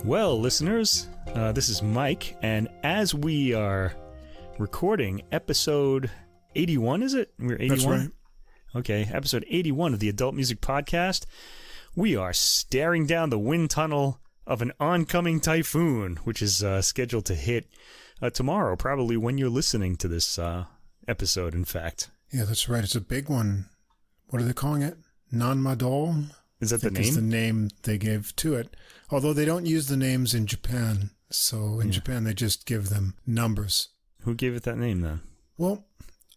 Well, listeners, this is Mike, and as we are recording episode 81, is it? We're 81? That's right. Okay, episode 81 of the Adult Music Podcast. We are staring down the wind tunnel of an oncoming typhoon, which is scheduled to hit tomorrow, probably when you're listening to this episode, in fact. Yeah, that's right. It's a big one. What are they calling it? Nanmadol? Is that the name? Is the name they gave to it. Although they don't use the names in Japan. So in Japan, they just give them numbers. Who gave it that name, then? Well,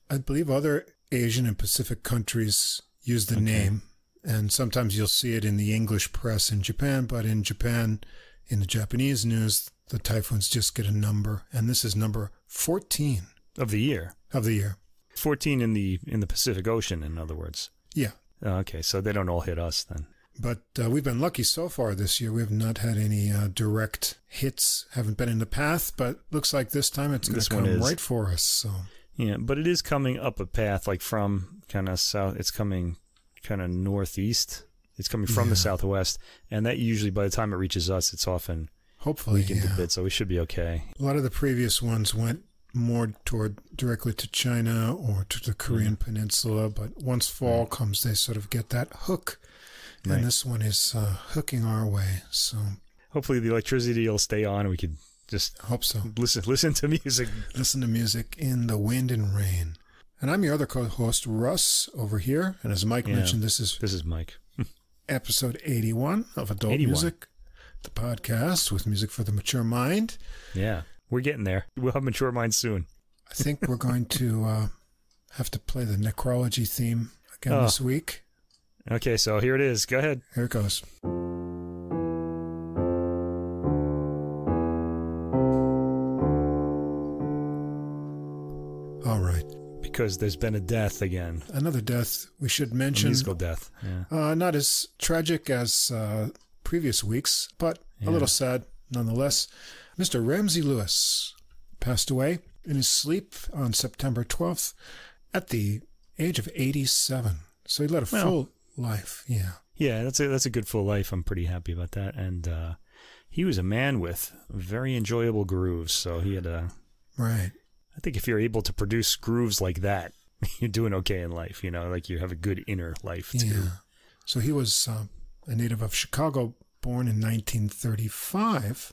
I believe other Asian and Pacific countries use the name. And sometimes you'll see it in the English press in Japan. But in Japan, in the Japanese news, the typhoons just get a number. And this is number 14. Of the year? Of the year. 14 in the Pacific Ocean, in other words. Yeah. Okay, so they don't all hit us, then. But we've been lucky so far this year. We have not had any direct hits. Haven't been in the path, but looks like this time it's going to come right for us. So yeah, but it is coming up a path, like from kind of south. It's coming kind of northeast. It's coming from the southwest, and that usually, by the time it reaches us, it's often hopefully weakened a bit. So we should be okay. A lot of the previous ones went more toward directly to China or to the Korean Peninsula, but once fall comes, they sort of get that hook. And this one is hooking our way. So hopefully the electricity will stay on and we could just hope so. Listen to music. Listen to music in the wind and rain. And I'm your other co-host, Russ, over here. And as Mike mentioned, this is Mike. Episode 81 of Adult Music, the podcast with music for the mature mind. Yeah, we're getting there. We'll have mature minds soon. I think we're going to have to play the necrology theme again this week. Okay, so here it is. Go ahead. Here it goes. All right. Because there's been a death again. Another death we should mention. A musical death, yeah. Not as tragic as previous weeks, but a little sad nonetheless. Mr. Ramsey Lewis passed away in his sleep on September 12th at the age of 87. So he led a full life, yeah, that's a good full life. I'm pretty happy about that. And he was a man with very enjoyable grooves, so he had right. I think if you're able to produce grooves like that, you're doing okay in life, like you have a good inner life too. Yeah. So he was a native of Chicago, born in 1935,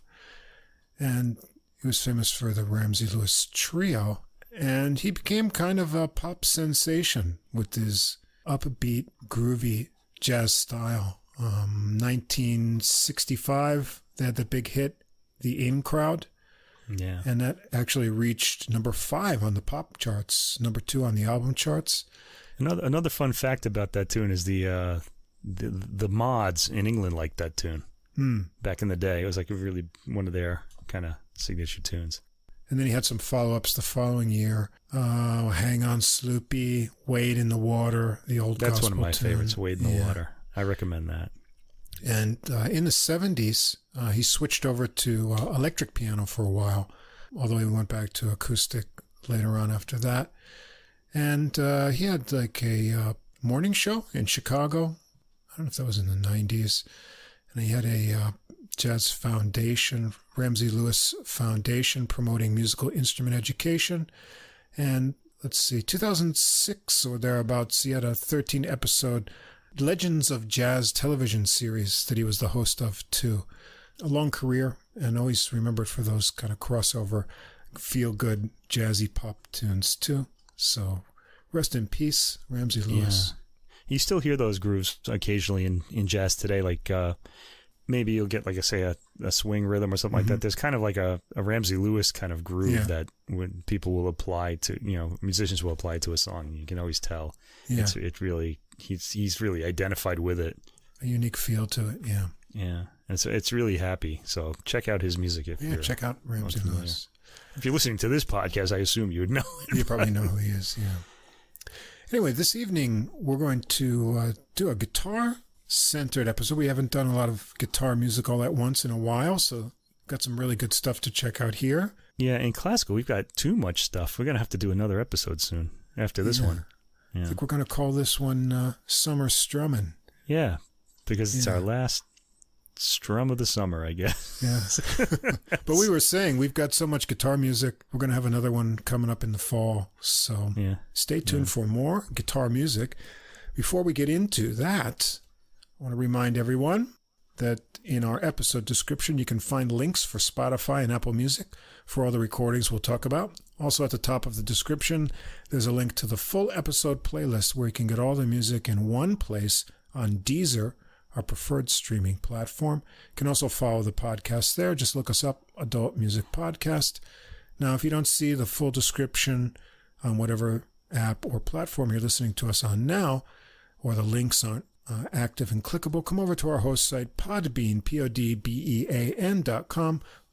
and he was famous for the Ramsey Lewis Trio, and he became kind of a pop sensation with his upbeat, groovy jazz style. 1965, they had the big hit, The In Crowd. Yeah. And that actually reached number 5 on the pop charts, number 2 on the album charts. Another fun fact about that tune is the mods in England liked that tune. Back in the day. It was like really one of their kind of signature tunes. And then he had some follow-ups the following year. Hang On Sloopy, Wade in the Water, the old That's gospel one of my tune. favorites, Wade in the Water. I recommend that. And in the 70s, he switched over to electric piano for a while, although he went back to acoustic later on after that. And he had like a morning show in Chicago. I don't know if that was in the 90s. And he had a Jazz Foundation, Ramsey Lewis Foundation, promoting musical instrument education. And let's see, 2006 or thereabouts, he had a 13-episode Legends of Jazz television series that he was the host of too. A long career, and always remembered for those kind of crossover, feel-good, jazzy pop tunes too. So rest in peace, Ramsey Lewis. Yeah. You still hear those grooves occasionally in jazz today, like maybe you'll get, like I say, a swing rhythm or something like that. There's kind of like a Ramsey Lewis kind of groove that when people will apply to, musicians will apply to a song. You can always tell. Yeah. It really, he's really identified with it. A unique feel to it, yeah. Yeah, and so it's really happy. So check out his music check out Ramsey Lewis. If you're listening to this podcast, I assume you would know it. You probably know who he is, yeah. Anyway, this evening we're going to do a guitar-centered episode. We haven't done a lot of guitar music all at once in a while, so got some really good stuff to check out here. Yeah, in classical, we've got too much stuff. We're going to have to do another episode soon after this one. Yeah. I think we're going to call this one Summer Strummin'. Yeah, because it's our last strum of the summer, I guess. Yeah. But we were saying we've got so much guitar music. We're going to have another one coming up in the fall. So stay tuned for more guitar music. Before we get into that, I want to remind everyone that in our episode description, you can find links for Spotify and Apple Music for all the recordings we'll talk about. Also at the top of the description, there's a link to the full episode playlist where you can get all the music in one place on Deezer, our preferred streaming platform. You can also follow the podcast there. Just look us up, Adult Music Podcast. Now, if you don't see the full description on whatever app or platform you're listening to us on now, or the links aren't active and clickable, come over to our host site, Podbean, podbean.com.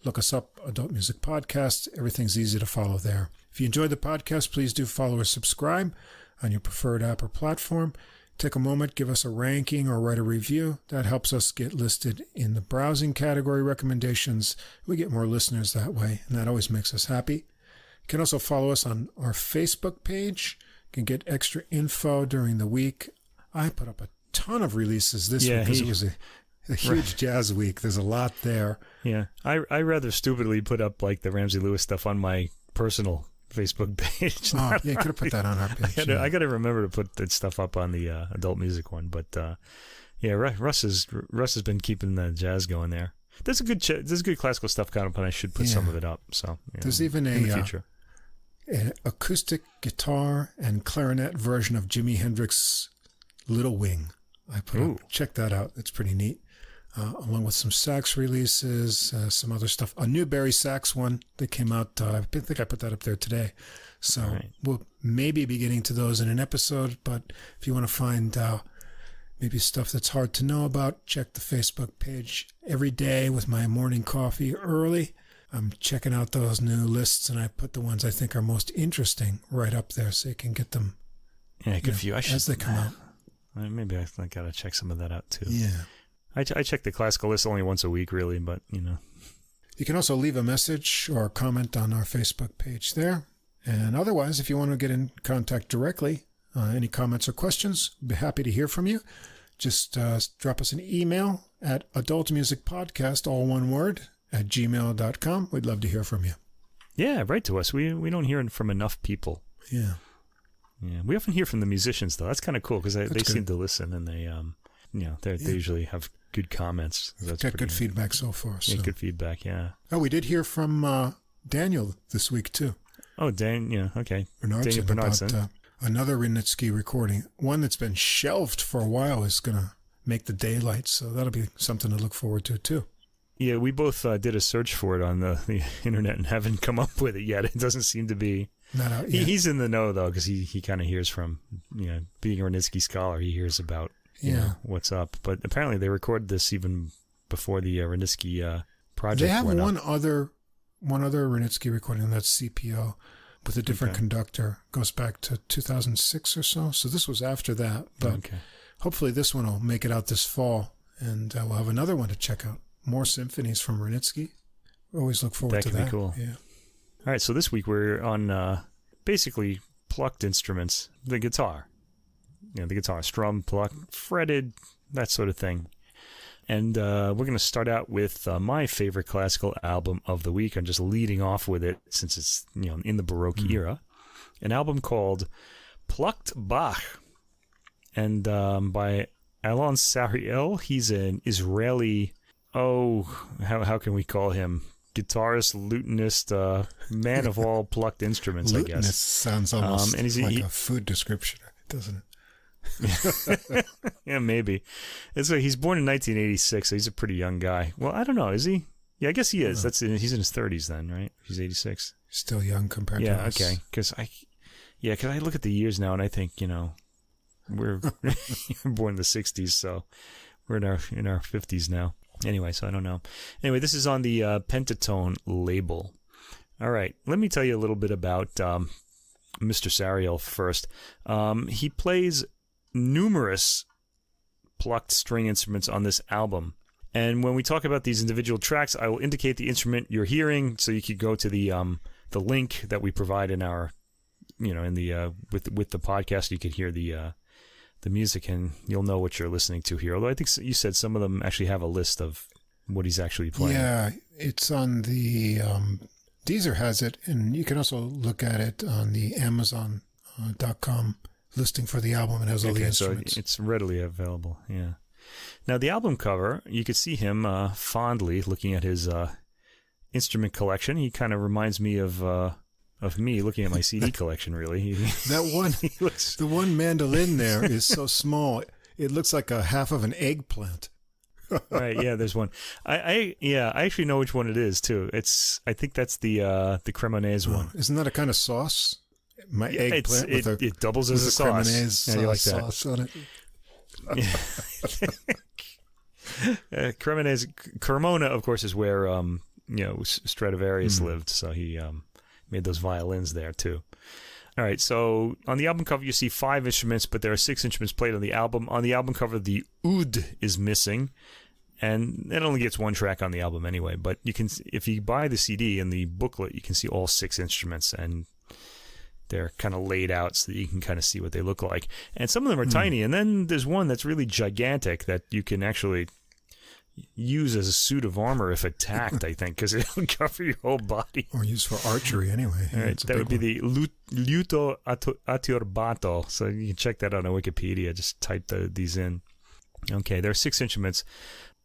Look us up, Adult Music Podcast. Everything's easy to follow there. If you enjoyed the podcast, please do follow or subscribe on your preferred app or platform. Take a moment, give us a ranking or write a review. That helps us get listed in the browsing category recommendations. We get more listeners that way, and that always makes us happy. You can also follow us on our Facebook page. You can get extra info during the week. I put up a ton of releases this week because it was a huge jazz week. There's a lot there. Yeah. I rather stupidly put up like the Ramsey Lewis stuff on my personal Facebook page. Oh, yeah, you could have put that on our page. I got to remember to put that stuff up on the adult music one. But Russ has been keeping the jazz going there. There's good classical stuff coming up, and I should put some of it up. So there's even in the future. An acoustic guitar and clarinet version of Jimi Hendrix's Little Wing. I put up. Check that out. It's pretty neat. Along with some sax releases, some other stuff. A new Barry sax one that came out. I think I put that up there today. So we'll maybe be getting to those in an episode. But if you want to find maybe stuff that's hard to know about, check the Facebook page every day with my morning coffee early. I'm checking out those new lists, and I put the ones I think are most interesting right up there so you can get them as they come out. Maybe I got to check some of that out, too. Yeah. I check the classical list only once a week, really, but, You can also leave a message or comment on our Facebook page there. And otherwise, if you want to get in contact directly, any comments or questions, we'd be happy to hear from you. Just drop us an email at adultmusicpodcast, all one word, @gmail.com. We'd love to hear from you. Yeah, write to us. We don't hear from enough people. Yeah. Yeah, we often hear from the musicians, though. That's kind of cool because they seem to listen, and they usually have good comments. That's got good feedback so far. Yeah, good feedback, yeah. Oh, we did hear from Daniel this week, too. Oh, okay. Daniel Bernardson. Another Wranitzky recording. One that's been shelved for a while is going to make the daylight, so that'll be something to look forward to, too. Yeah, we both did a search for it on the internet and haven't come up with it yet. It doesn't seem to be... Not out yet. He's in the know, though, because he kind of hears from, being a Wranitzky scholar, he hears about what's up. But apparently they recorded this even before the Wranitzky project. They have one other Wranitzky recording, that's CPO, with a different conductor. Goes back to 2006 or so. So this was after that. But hopefully this one will make it out this fall, and we'll have another one to check out. More symphonies from Wranitzky. Always look forward to that. That could be cool. Yeah. All right, so this week we're on basically plucked instruments, the guitar. The guitar, strum, plucked, fretted, that sort of thing. And we're going to start out with my favorite classical album of the week. I'm just leading off with it since it's in the Baroque era. An album called Plucked Bach, and by Alon Sariel. He's an Israeli. How can we call him? Guitarist, lutenist, man of all plucked instruments, I guess. Lutenist sounds almost like a food description, doesn't it? Yeah, maybe. He's born in 1986, so he's a pretty young guy. Well, I don't know, is he? Yeah, I guess he is. He's in his 30s then, right? He's 86. Still young compared to us. Yeah, okay. Because I look at the years now and I think, we're born in the 60s, so we're in our 50s now. Anyway, so I don't know. Anyway, this is on the Pentatone label. All right, let me tell you a little bit about Mr. Sariel first. He plays numerous plucked string instruments on this album. And when we talk about these individual tracks, I will indicate the instrument you're hearing, so you could go to the link that we provide in our, with the podcast. You could hear the the music, and you'll know what you're listening to here. Although I think you said some of them actually have a list of what he's actually playing. Yeah, it's on the Deezer has it, and you can also look at it on the Amazon.com listing for the album. It has all the instruments. So it's readily available. Yeah. Now the album cover, you could see him fondly looking at his instrument collection. He kind of reminds me of me looking at my CD collection. Really, the one mandolin there is so small. It looks like a half of an eggplant. Right, yeah, there's one. I actually know which one it is too. I think that's the Cremonese one. Isn't that a kind of sauce? My eggplant it doubles as a sauce. Cremonese you like sauce on it. Cremonese, Cremona, of course, is where Stradivarius lived, so he made those violins there too. All right, so on the album cover you see 5 instruments, but there are 6 instruments played on the album. On the album cover, the oud is missing, and it only gets 1 track on the album anyway. But you can, if you buy the CD and the booklet, you can see all 6 instruments, and they're kind of laid out so that you can kind of see what they look like. And some of them are tiny, and then there's one that's really gigantic that you can actually use as a suit of armor if attacked, I think, because it'll cover your whole body. Or used for archery anyway. All right, that would be the Liuto Attiorbato. So you can check that out on Wikipedia. Just type these in. Okay, there are 6 instruments.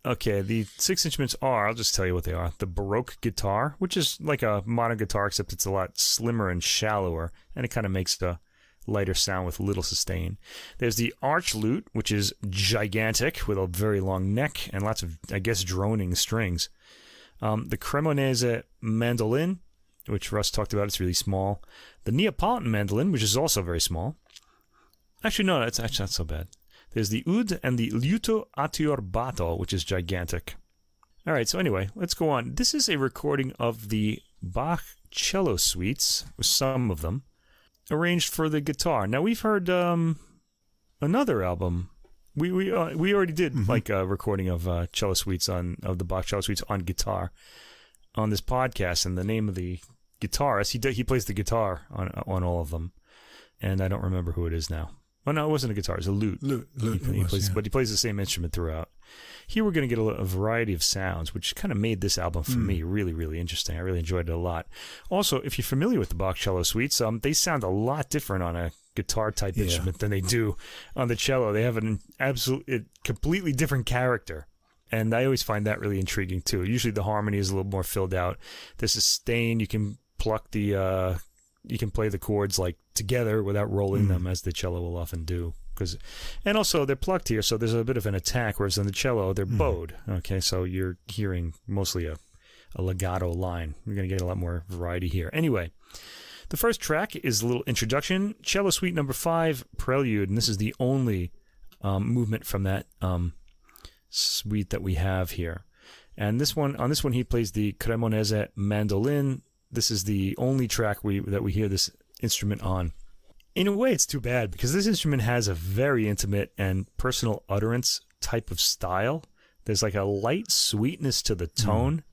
Okay, the 6 instruments are, I'll just tell you what they are. The Baroque guitar, which is like a modern guitar, except it's a lot slimmer and shallower, and it kind of makes the lighter sound with little sustain. There's the arch lute, which is gigantic with a very long neck and lots of, I guess, droning strings. The Cremonese mandolin, which Russ talked about, it's really small. The Neapolitan mandolin, which is also very small. Actually, no, it's actually not so bad. There's the oud and the liuto attiorbato, which is gigantic. All right, so anyway, let's go on. This is a recording of the Bach cello suites, some of them, arranged for the guitar. Now we've heard another album. We already did like a recording of cello suites of the Bach cello suites on guitar on this podcast, and the name of the guitarist, he plays the guitar on all of them, and I don't remember who it is now. Well, no, it wasn't a guitar; it was a lute. But he plays the same instrument throughout. Here we're going to get a variety of sounds, which kind of made this album for me really, really interesting. I really enjoyed it a lot. Also, if you're familiar with the Bach cello suites, they sound a lot different on a guitar-type instrument than they do on the cello. They have an completely different character, and I always find that really intriguing too. Usually the harmony is a little more filled out. The sustain, you can pluck you can play the chords like together without rolling them, as the cello will often do. And also they're plucked here, so there's a bit of an attack, whereas on the cello they're bowed. Okay, so you're hearing mostly a legato line. You're going to get a lot more variety here. Anyway, the first track is a little introduction, Cello Suite Number 5, Prelude, and this is the only movement from that suite that we have here. And on this one he plays the Cremonese mandolin. This is the only track that we hear this instrument on. In a way, it's too bad, because this instrument has a very intimate and personal utterance type of style. There's like a light sweetness to the tone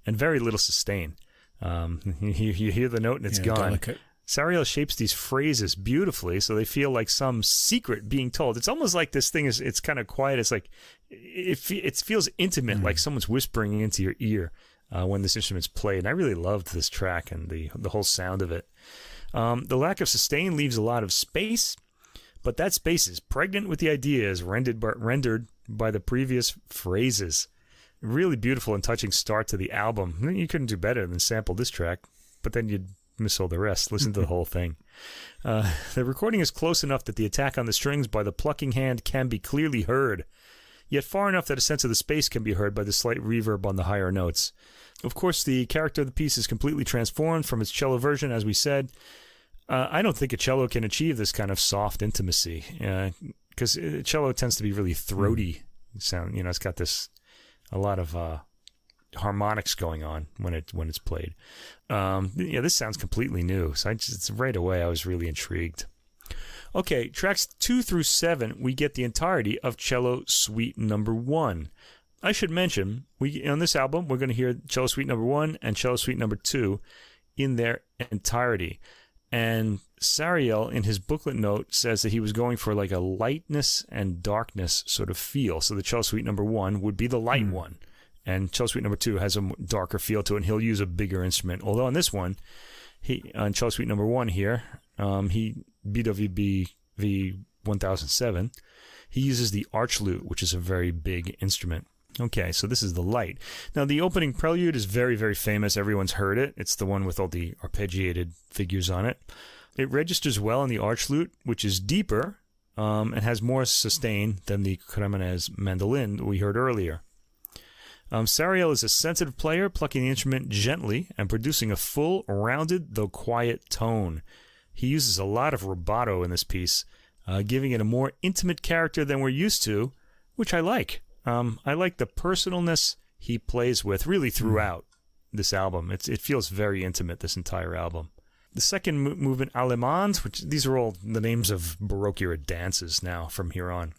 and very little sustain. You hear the note and it's gone. Delicate. Sariel shapes these phrases beautifully, so they feel like some secret being told. It's almost like this thing it's kind of quiet. It's like it feels intimate, like someone's whispering into your ear when this instrument's played. And I really loved this track and the whole sound of it. The lack of sustain leaves a lot of space, but that space is pregnant with the ideas rendered by the previous phrases. Really beautiful and touching start to the album. You couldn't do better than sample this track, but then you'd miss all the rest. Listen to the whole thing. The recording is close enough that the attack on the strings by the plucking hand can be clearly heard, yet far enough that a sense of the space can be heard by the slight reverb on the higher notes. Of course, the character of the piece is completely transformed from its cello version, as we said. I don't think a cello can achieve this kind of soft intimacy, because cello tends to be really throaty sound. You know, it's got a lot of harmonics going on when it's played. This sounds completely new. So right away I was really intrigued. Okay, tracks 2 through 7, we get the entirety of Cello Suite Number 1. I should mention, on this album, we're going to hear Cello Suite Number 1 and Cello Suite Number 2 in their entirety. And Sariel, in his booklet note, says that he was going for like a lightness and darkness sort of feel. So the cello suite number 1 would be the light one. And cello suite number 2 has a darker feel to it, and he'll use a bigger instrument. Although on this one, on cello suite number 1 here, BWV 1007, he uses the arch lute, which is a very big instrument. Okay, so this is the light. Now, the opening prelude is very, very famous. Everyone's heard it. It's the one with all the arpeggiated figures on it. It registers well in the arch lute, which is deeper and has more sustain than the Cremonese mandolin we heard earlier. Sariel is a sensitive player, plucking the instrument gently and producing a full, rounded, though quiet tone. He uses a lot of rubato in this piece, giving it a more intimate character than we're used to, which I like. I like the personalness he plays with really throughout this album. It feels very intimate, this entire album. The second movement, Allemands, which these are all the names of Baroque era dances now from here on.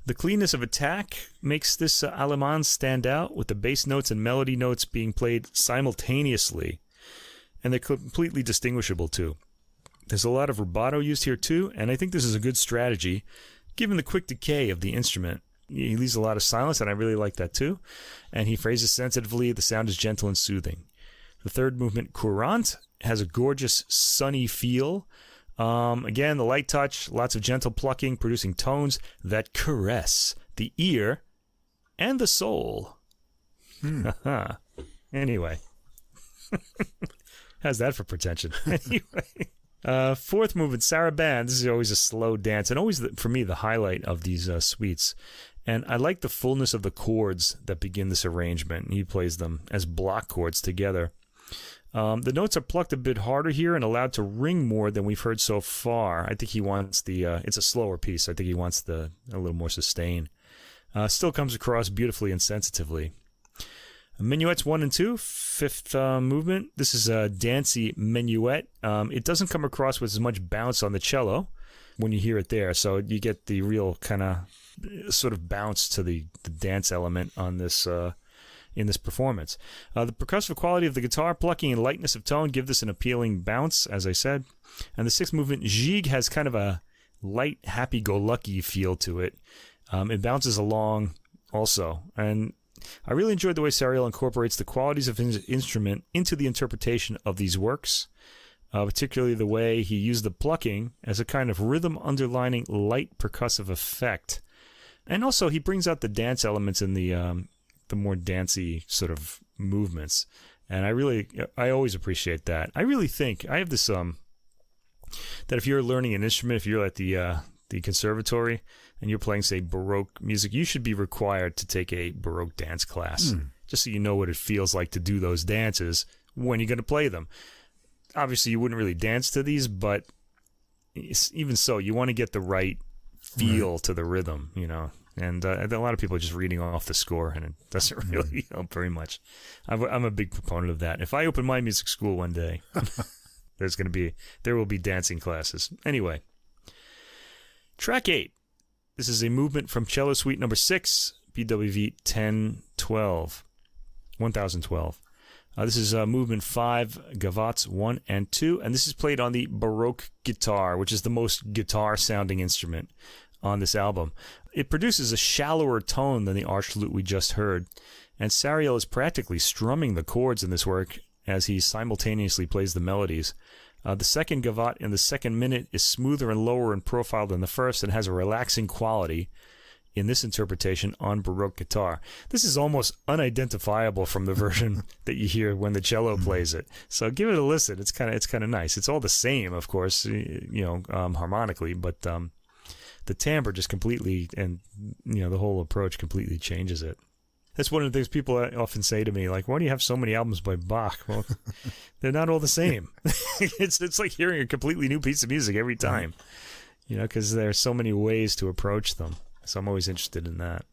The cleanness of attack makes this Allemands stand out, with the bass notes and melody notes being played simultaneously, and they're completely distinguishable too. There's a lot of rubato used here too, and I think this is a good strategy, given the quick decay of the instrument. He leaves a lot of silence, and I really like that too. And he phrases sensitively. The sound is gentle and soothing. The third movement, Courant, has a gorgeous, sunny feel. Again, the light touch, lots of gentle plucking, producing tones that caress the ear and the soul. Anyway. How's that for pretension? Anyway. Fourth movement, Sarabande. This is always a slow dance, and always, for me, the highlight of these suites. And I like the fullness of the chords that begin this arrangement. He plays them as block chords together. The notes are plucked a bit harder here and allowed to ring more than we've heard so far. I think he wants it's a slower piece. I think he wants a little more sustain. Still comes across beautifully and sensitively. Minuets 1 and 2, fifth movement. This is a dancey minuet. It doesn't come across with as much bounce on the cello when you hear it there, so you get the real kind of sort of bounce to the dance element on this in this performance. The percussive quality of the guitar, plucking, and lightness of tone give this an appealing bounce, as I said. And the sixth movement, Gigue, has kind of a light, happy-go-lucky feel to it. It bounces along also, and I really enjoyed the way Sariel incorporates the qualities of his instrument into the interpretation of these works, particularly the way he used the plucking as a kind of rhythm underlining light percussive effect. And also he brings out the dance elements in the more dancey sort of movements. And I always appreciate that. I really think, I have this, that if you're learning an instrument, if you're at the conservatory, and you're playing, say, Baroque music, you should be required to take a Baroque dance class, just so you know what it feels like to do those dances when you're going to play them. Obviously, you wouldn't really dance to these, but even so, you want to get the right feel to the rhythm, you know. And a lot of people are just reading off the score, and it doesn't really help very much. I'm a big proponent of that. If I open my music school one day, there will be dancing classes. Anyway, track 8. This is a movement from Cello Suite number 6, BWV 1012. This is movement 5, Gavottes 1 and 2, and this is played on the Baroque guitar, which is the most guitar-sounding instrument on this album. It produces a shallower tone than the arch lute we just heard, and Sariel is practically strumming the chords in this work as he simultaneously plays the melodies. The second gavotte in the second minute is smoother and lower in profile than the first and has a relaxing quality in this interpretation on Baroque guitar. This is almost unidentifiable from the version that you hear when the cello plays it. So give it a listen. It's kind of nice. It's all the same, of course, harmonically, but the timbre just completely, and the whole approach completely changes it. That's one of the things people often say to me, like, why do you have so many albums by Bach? Well, they're not all the same. It's like hearing a completely new piece of music every time, because there are so many ways to approach them. So I'm always interested in that.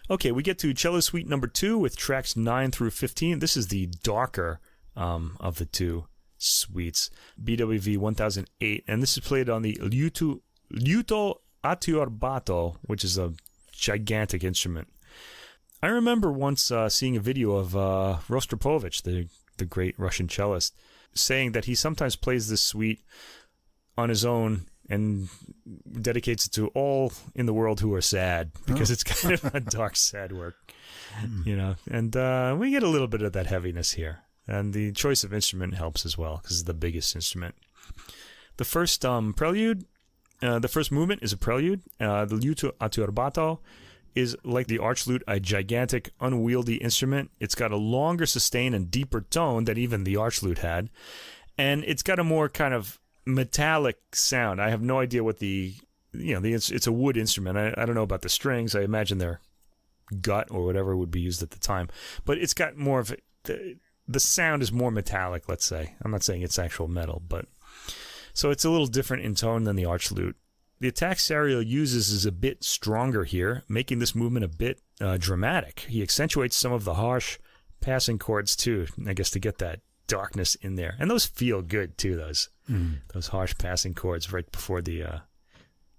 Okay, we get to Cello Suite number 2 with tracks 9 through 15. This is the darker of the two suites, BWV 1008, and this is played on the Liuto Attiorbato, which is a gigantic instrument. I remember once seeing a video of Rostropovich, the great Russian cellist, saying that he sometimes plays this suite on his own and dedicates it to all in the world who are sad, because it's kind of a dark, sad work, you know. And we get a little bit of that heaviness here. And the choice of instrument helps as well, because it's the biggest instrument. The first prelude, the first movement is a prelude. The liuto a turbato is like the archlute, a gigantic, unwieldy instrument. It's got a longer sustain and deeper tone than even the archlute had. And it's got a more kind of metallic sound. I have no idea what it's a wood instrument. I don't know about the strings. I imagine they're gut or whatever would be used at the time. But it's got more of the sound is more metallic, let's say. I'm not saying it's actual metal, but so it's a little different in tone than the archlute. The attack Sariel uses is a bit stronger here, making this movement a bit dramatic. He accentuates some of the harsh passing chords too, I guess, to get that darkness in there. And those feel good too, those harsh passing chords right before the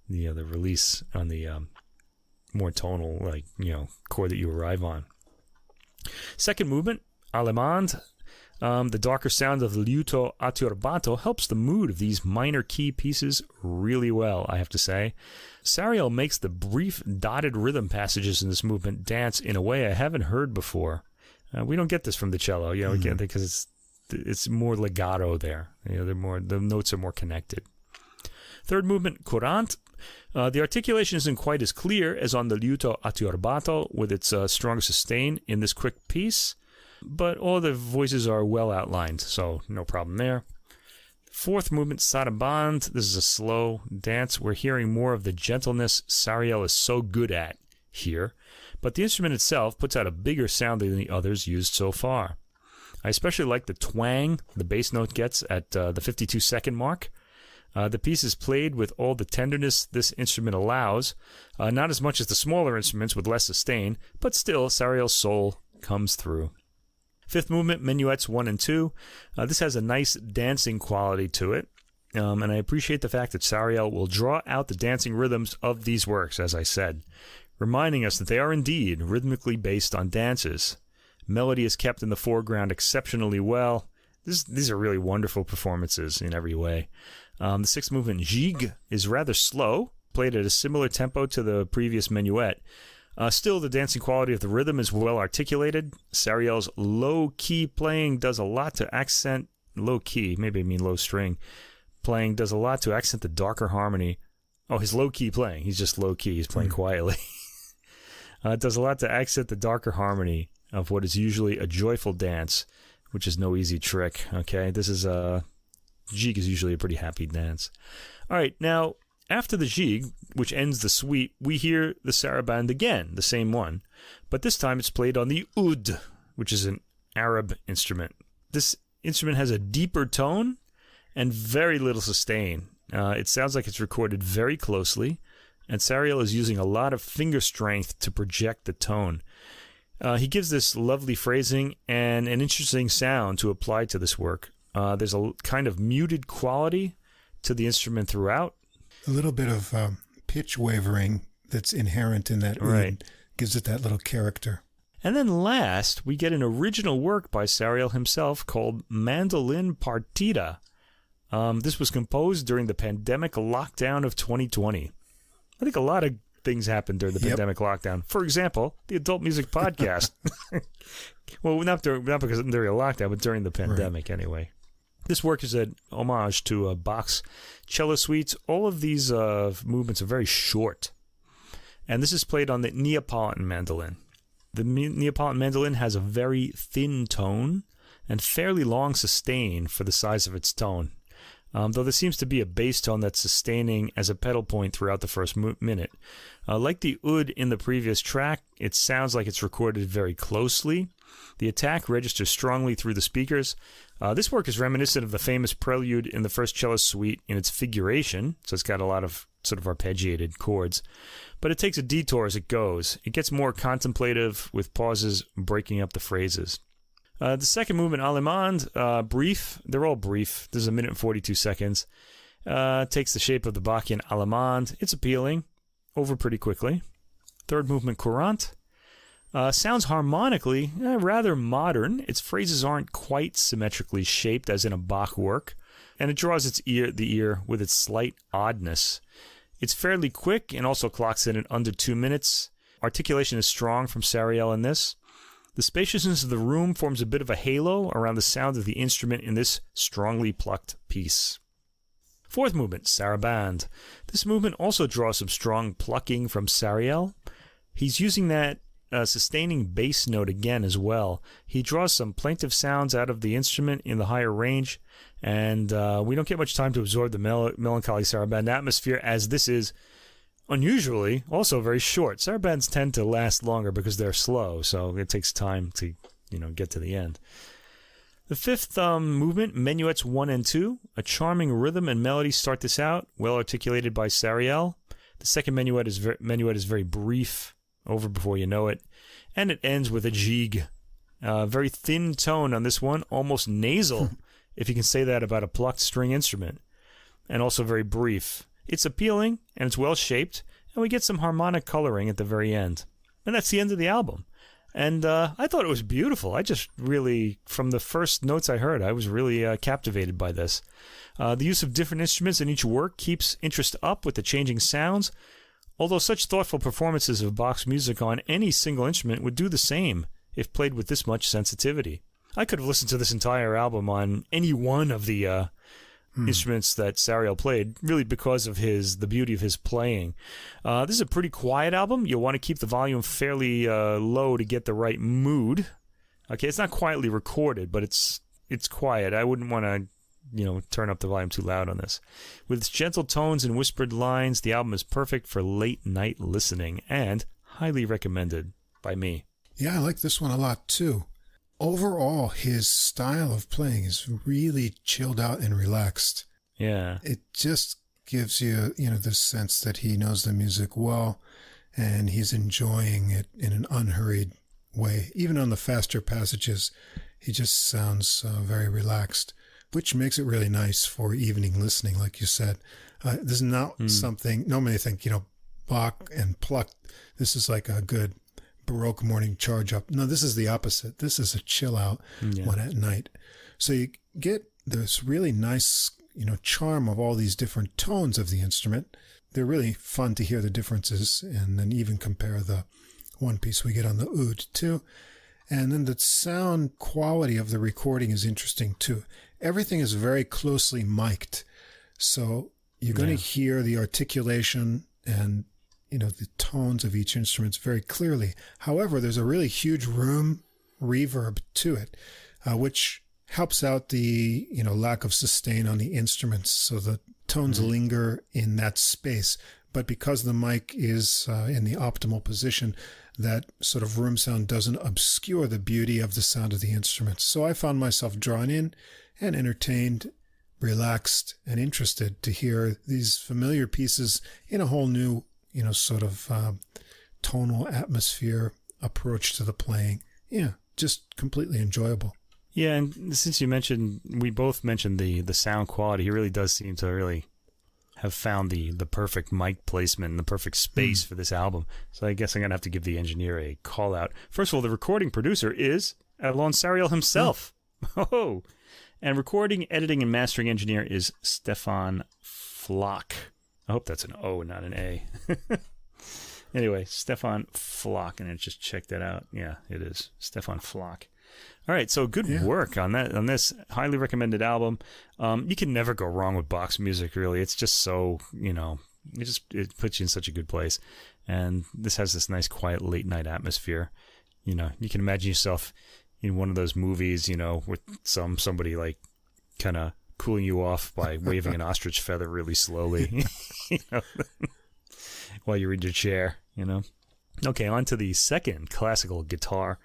release on the more tonal, chord that you arrive on. Second movement, Allemande. The darker sound of the liuto a turbato helps the mood of these minor key pieces really well, I have to say. Sariel makes the brief dotted rhythm passages in this movement dance in a way I haven't heard before. We don't get this from the cello, again, because it's more legato there. The notes are more connected. Third movement, courante. The articulation isn't quite as clear as on the liuto a turbato with its stronger sustain in this quick piece, but all the voices are well outlined, so no problem there. Fourth movement, sarabande. This is a slow dance. We're hearing more of the gentleness Sariel is so good at here, but the instrument itself puts out a bigger sound than the others used so far. I especially like the twang the bass note gets at the 52-second mark. The piece is played with all the tenderness this instrument allows, not as much as the smaller instruments with less sustain, but still Sariel's soul comes through. Fifth movement, minuets 1 and 2. This has a nice dancing quality to it, and I appreciate the fact that Sariel will draw out the dancing rhythms of these works, as I said, reminding us that they are indeed rhythmically based on dances. Melody is kept in the foreground exceptionally well. These are really wonderful performances in every way. The sixth movement, gigue, is rather slow, played at a similar tempo to the previous minuet. Still, the dancing quality of the rhythm is well articulated. Sariel's low-key playing does a lot to accent... Low-key, maybe I mean low-string. Playing does a lot to accent the darker harmony. Oh, his low-key playing. He's just low-key. He's playing quietly. It does a lot to accent the darker harmony of what is usually a joyful dance, which is no easy trick, okay? This is gigue is usually a pretty happy dance. All right, now... After the gigue, which ends the suite, we hear the sarabande again, the same one, but this time it's played on the oud, which is an Arab instrument. This instrument has a deeper tone and very little sustain. It sounds like it's recorded very closely, and Sariel is using a lot of finger strength to project the tone. He gives this lovely phrasing and an interesting sound to apply to this work. There's a kind of muted quality to the instrument throughout. A little bit of pitch wavering that's inherent in that oud gives it that little character. And then last, we get an original work by Sariel himself called Mandolin Partita. This was composed during the pandemic lockdown of 2020. I think a lot of things happened during the pandemic lockdown. For example, the Adult Music Podcast. Well, not because during a lockdown, but during the pandemic anyway. This work is an homage to Bach's cello suites. All of these movements are very short. And this is played on the Neapolitan mandolin. The Neapolitan mandolin has a very thin tone and fairly long sustain for the size of its tone. Though there seems to be a bass tone that's sustaining as a pedal point throughout the first minute. Like the oud in the previous track, it sounds like it's recorded very closely. The attack registers strongly through the speakers. This work is reminiscent of the famous prelude in the first cello suite in its figuration, so it's got a lot of sort of arpeggiated chords. But it takes a detour as it goes. It gets more contemplative with pauses breaking up the phrases. The second movement, Allemande, brief. They're all brief. There's 1 minute and 42 seconds. Takes the shape of the Bachian Allemande. It's appealing. Over pretty quickly. Third movement, courante. Sounds harmonically rather modern. Its phrases aren't quite symmetrically shaped as in a Bach work, and it draws the ear with its slight oddness. It's fairly quick and also clocks in at under 2 minutes. Articulation is strong from Sariel in this. The spaciousness of the room forms a bit of a halo around the sound of the instrument in this strongly plucked piece. Fourth movement, Sarabande. This movement also draws some strong plucking from Sariel. He's using that sustaining bass note again as well. He draws some plaintive sounds out of the instrument in the higher range, and we don't get much time to absorb the melancholy Sarabande atmosphere, as this is unusually also very short. Sarabandes tend to last longer because they're slow, so it takes time to get to the end. The fifth movement, Minuets 1 and 2, a charming rhythm and melody start this out, well articulated by Sariel. The second minuet is very brief, over before you know it, and it ends with a gigue. Very thin tone on this one, almost nasal, if you can say that about a plucked string instrument, and also very brief. It's appealing, and it's well-shaped, and we get some harmonic coloring at the very end. And that's the end of the album. And I thought it was beautiful. I just really, from the first notes I heard, I was really captivated by this. The use of different instruments in each work keeps interest up with the changing sounds, although such thoughtful performances of Bach's music on any single instrument would do the same if played with this much sensitivity. I could have listened to this entire album on any one of the instruments that Sariel played, really because of the beauty of his playing. This is a pretty quiet album. You'll want to keep the volume fairly low to get the right mood. Okay, it's not quietly recorded, but it's quiet. I wouldn't want to turn up the volume too loud on this. With its gentle tones and whispered lines, the album is perfect for late night listening and highly recommended by me. Yeah, I like this one a lot too. Overall, his style of playing is really chilled out and relaxed. Yeah. It just gives you, the sense that he knows the music well and he's enjoying it in an unhurried way. Even on the faster passages, he just sounds very relaxed, which makes it really nice for evening listening, like you said. This is not something, normally I think, Bach and Plucked, this is like a good Baroque morning charge up. No, this is the opposite. This is a chill out one at night. So you get this really nice, charm of all these different tones of the instrument. They're really fun to hear the differences and then even compare the one piece we get on the oud too. And then the sound quality of the recording is interesting too. Everything is very closely mic'd. So you're going to hear the articulation and the tones of each instrument very clearly. However, there's a really huge room reverb to it, which helps out the, lack of sustain on the instruments. So the tones linger in that space. But because the mic is in the optimal position, that sort of room sound doesn't obscure the beauty of the sound of the instruments. So I found myself drawn in and entertained, relaxed, and interested to hear these familiar pieces in a whole new sort of tonal atmosphere approach to the playing. Yeah, just completely enjoyable. Yeah, and since we both mentioned the sound quality, he really does seem to really have found the perfect mic placement and the perfect space for this album. So I guess I'm going to have to give the engineer a call out. First of all, the recording producer is Alon Sariel himself. Oh, and recording, editing, and mastering engineer is Stefan Flock. I hope that's an O, not an A. Anyway, Stefan Flock, and I just checked that out. Yeah, it is Stefan Flock. All right, so good work on that. On this highly recommended album. You can never go wrong with Bach's music. Really, it's just so it puts you in such a good place. And this has this nice, quiet, late night atmosphere. You can imagine yourself in one of those movies. With somebody like kind of cooling you off by waving an ostrich feather really slowly, while you're in your chair, Okay, on to the second classical guitar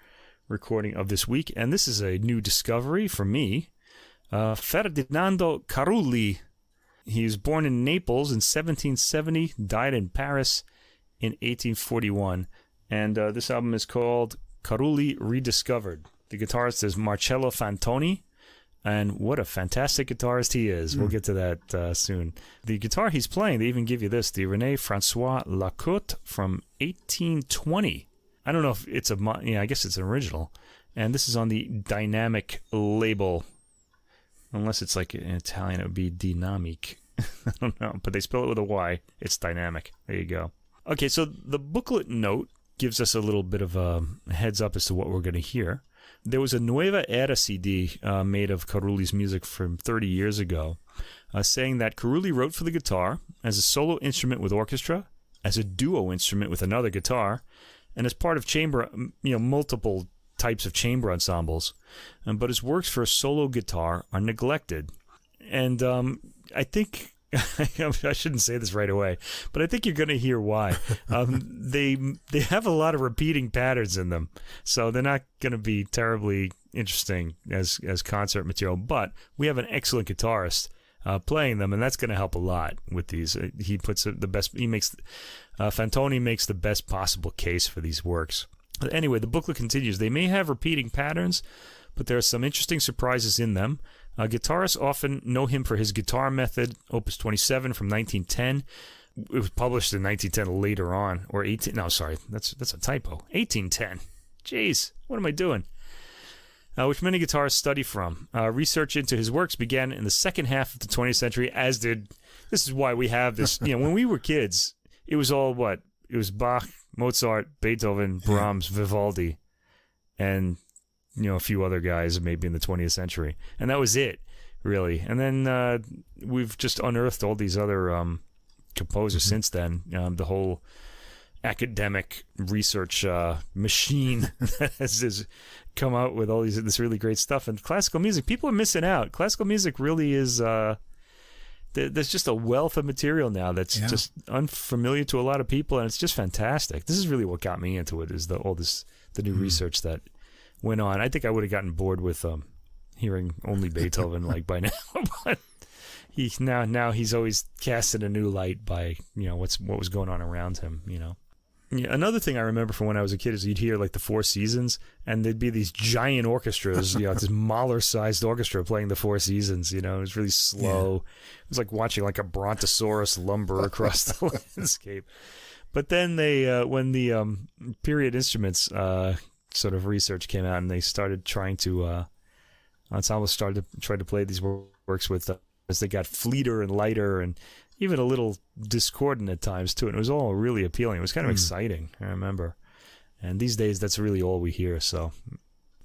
recording of this week, and this is a new discovery for me. Ferdinando Carulli. He was born in Naples in 1770, died in Paris in 1841, and this album is called Carulli Rediscovered. The guitarist is Marcello Fantoni, and what a fantastic guitarist he is. We'll get to that soon. The guitar he's playing, they even give you this, the René François Lacote from 1820. I don't know if it's I guess it's an original. And this is on the Dynamic label. Unless it's like in Italian, it would be Dynamic. I don't know, but they spell it with a Y. It's Dynamic. There you go. Okay, so the booklet note gives us a little bit of a heads up as to what we're going to hear. There was a Nueva Era CD made of Carulli's music from 30 years ago, saying that Carulli wrote for the guitar as a solo instrument with orchestra, as a duo instrument with another guitar, and as part of chamber, multiple types of chamber ensembles. But his works for a solo guitar are neglected. And I think, I shouldn't say this right away, but I think you're going to hear why. They have a lot of repeating patterns in them, so they're not going to be terribly interesting as concert material. But we have an excellent guitarist playing them, and that's going to help a lot with these. He puts the best. Fantoni makes the best possible case for these works. Anyway, the booklet continues. They may have repeating patterns, but there are some interesting surprises in them. Guitarists often know him for his guitar method, Opus 27 from 1910. It was published in 1910 later on, or 18. No, sorry, that's a typo. 1810. Jeez, what am I doing? Which many guitarists study from. Research into his works began in the second half of the 20th century, as did. This is why we have this. When we were kids, it was all what? It was Bach, Mozart, Beethoven, Brahms, Vivaldi, and a few other guys maybe in the 20th century. And that was it, really. And then we've just unearthed all these other composers since then. The whole academic research machine that has come out with all this really great stuff. And classical music, people are missing out. Classical music really is... there's just a wealth of material now that's just unfamiliar to a lot of people, and it's just fantastic. This is really what got me into it, is the new research that went on. I think I would have gotten bored with hearing only Beethoven like by now, but now he's always cast in a new light by what was going on around him. Yeah, another thing I remember from when I was a kid is you'd hear like the Four Seasons, and there'd be these giant orchestras, this Mahler-sized orchestra playing the Four Seasons. It was really slow. Yeah. It was like watching like a brontosaurus lumber across the landscape. But then they, when the period instruments sort of research came out, and they started trying to ensembles started to try to play these works with as they got fleeter and lighter and even a little discordant at times too, and it was all really appealing. It was kind of exciting, I remember. And these days, that's really all we hear. So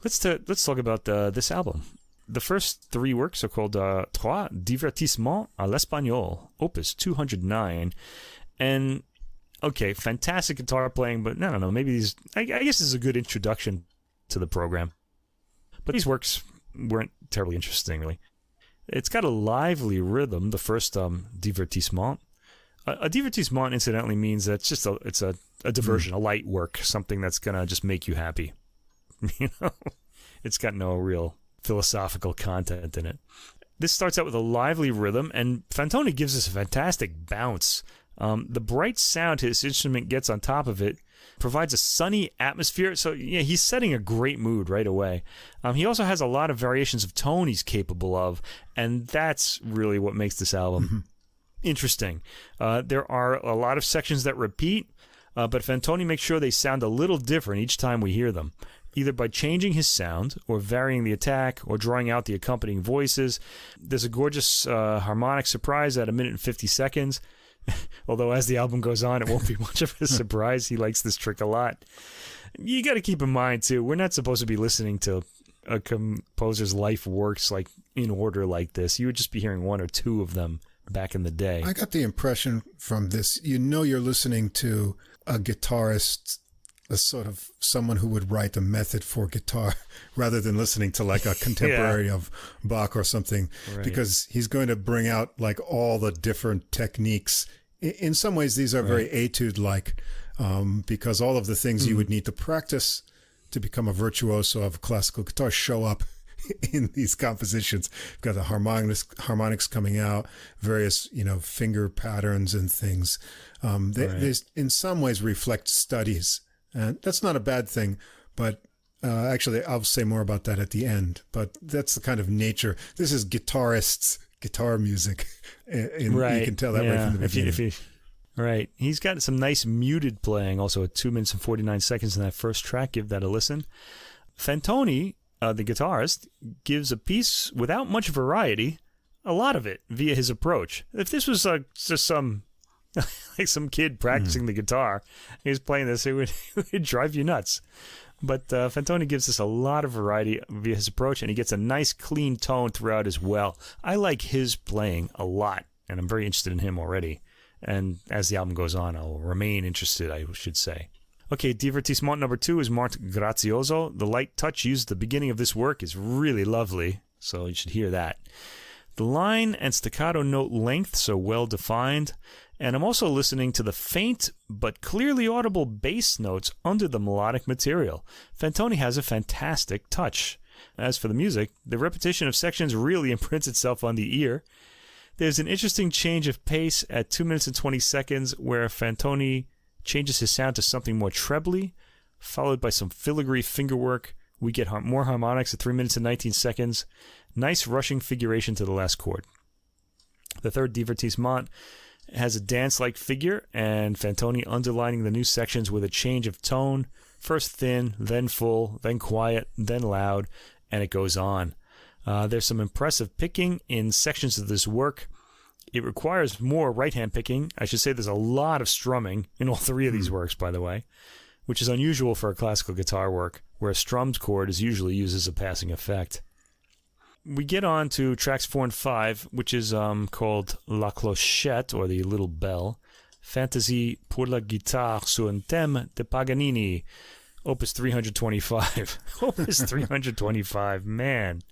let's talk about this album. The first three works are called Trois Divertissements à l'Espagnol, Opus 209, and okay, fantastic guitar playing, but I don't know, maybe these. I guess this is a good introduction to the program, but these works weren't terribly interesting, really. It's got a lively rhythm, the first divertissement. A divertissement, incidentally, means that it's a diversion, a light work, something that's going to just make you happy. It's got no real philosophical content in it. This starts out with a lively rhythm, and Fantoni gives us a fantastic bounce. The bright sound his instrument gets on top of it provides a sunny atmosphere. So, he's setting a great mood right away. He also has a lot of variations of tone he's capable of, and that's really what makes this album interesting. There are a lot of sections that repeat, but Fantoni makes sure they sound a little different each time we hear them, either by changing his sound or varying the attack or drawing out the accompanying voices. There's a gorgeous harmonic surprise at 1 minute and 50 seconds. Although as the album goes on, it won't be much of a surprise. He likes this trick a lot. You got to keep in mind, too, we're not supposed to be listening to a composer's life works like in order like this. You would just be hearing one or two of them back in the day. I got the impression from this, you're listening to a guitarist, a sort of someone who would write a method for guitar rather than listening to like a contemporary of Bach or something, because he's going to bring out like all the different techniques. In some ways, these are very etude-like, because all of the things you would need to practice to become a virtuoso of classical guitar show up in these compositions. You've got the harmonics coming out, various, finger patterns and things. They in some ways reflect studies. And that's not a bad thing, but actually, I'll say more about that at the end. But that's the kind of nature. This is guitarists' guitar music. You can tell that right from the beginning. Right. He's got some nice muted playing, also at 2 minutes and 49 seconds in that first track. Give that a listen. Fantoni, the guitarist, gives a piece without much variety, a lot of it via his approach. If this was just some like some kid practicing the guitar, he was playing this, it would drive you nuts. But Fantoni gives us a lot of variety via his approach, and he gets a nice clean tone throughout as well. I like his playing a lot, and I'm very interested in him already. And as the album goes on, I'll remain interested, I should say. Okay, Divertissement number 2 is Mort Grazioso. The light touch used at the beginning of this work is really lovely, so you should hear that. The line and staccato note length so well defined, and I'm also listening to the faint but clearly audible bass notes under the melodic material. Fantoni has a fantastic touch. As for the music, the repetition of sections really imprints itself on the ear. There's an interesting change of pace at 2 minutes and 20 seconds where Fantoni changes his sound to something more trebly, followed by some filigree fingerwork. We get more harmonics at 3 minutes and 19 seconds. Nice rushing figuration to the last chord. The third Divertissement has a dance-like figure, and Fantoni underlining the new sections with a change of tone, first thin, then full, then quiet, then loud, and it goes on. There's some impressive picking in sections of this work. It requires more right-hand picking. I should say there's a lot of strumming in all three of these works, by the way, which is unusual for a classical guitar work, where a strummed chord is usually used as a passing effect. We get on to tracks 4 and 5, which is called La Clochette, or the Little Bell, Fantaisie pour la guitare sur un thème de Paganini, Opus 325. Opus 325, man.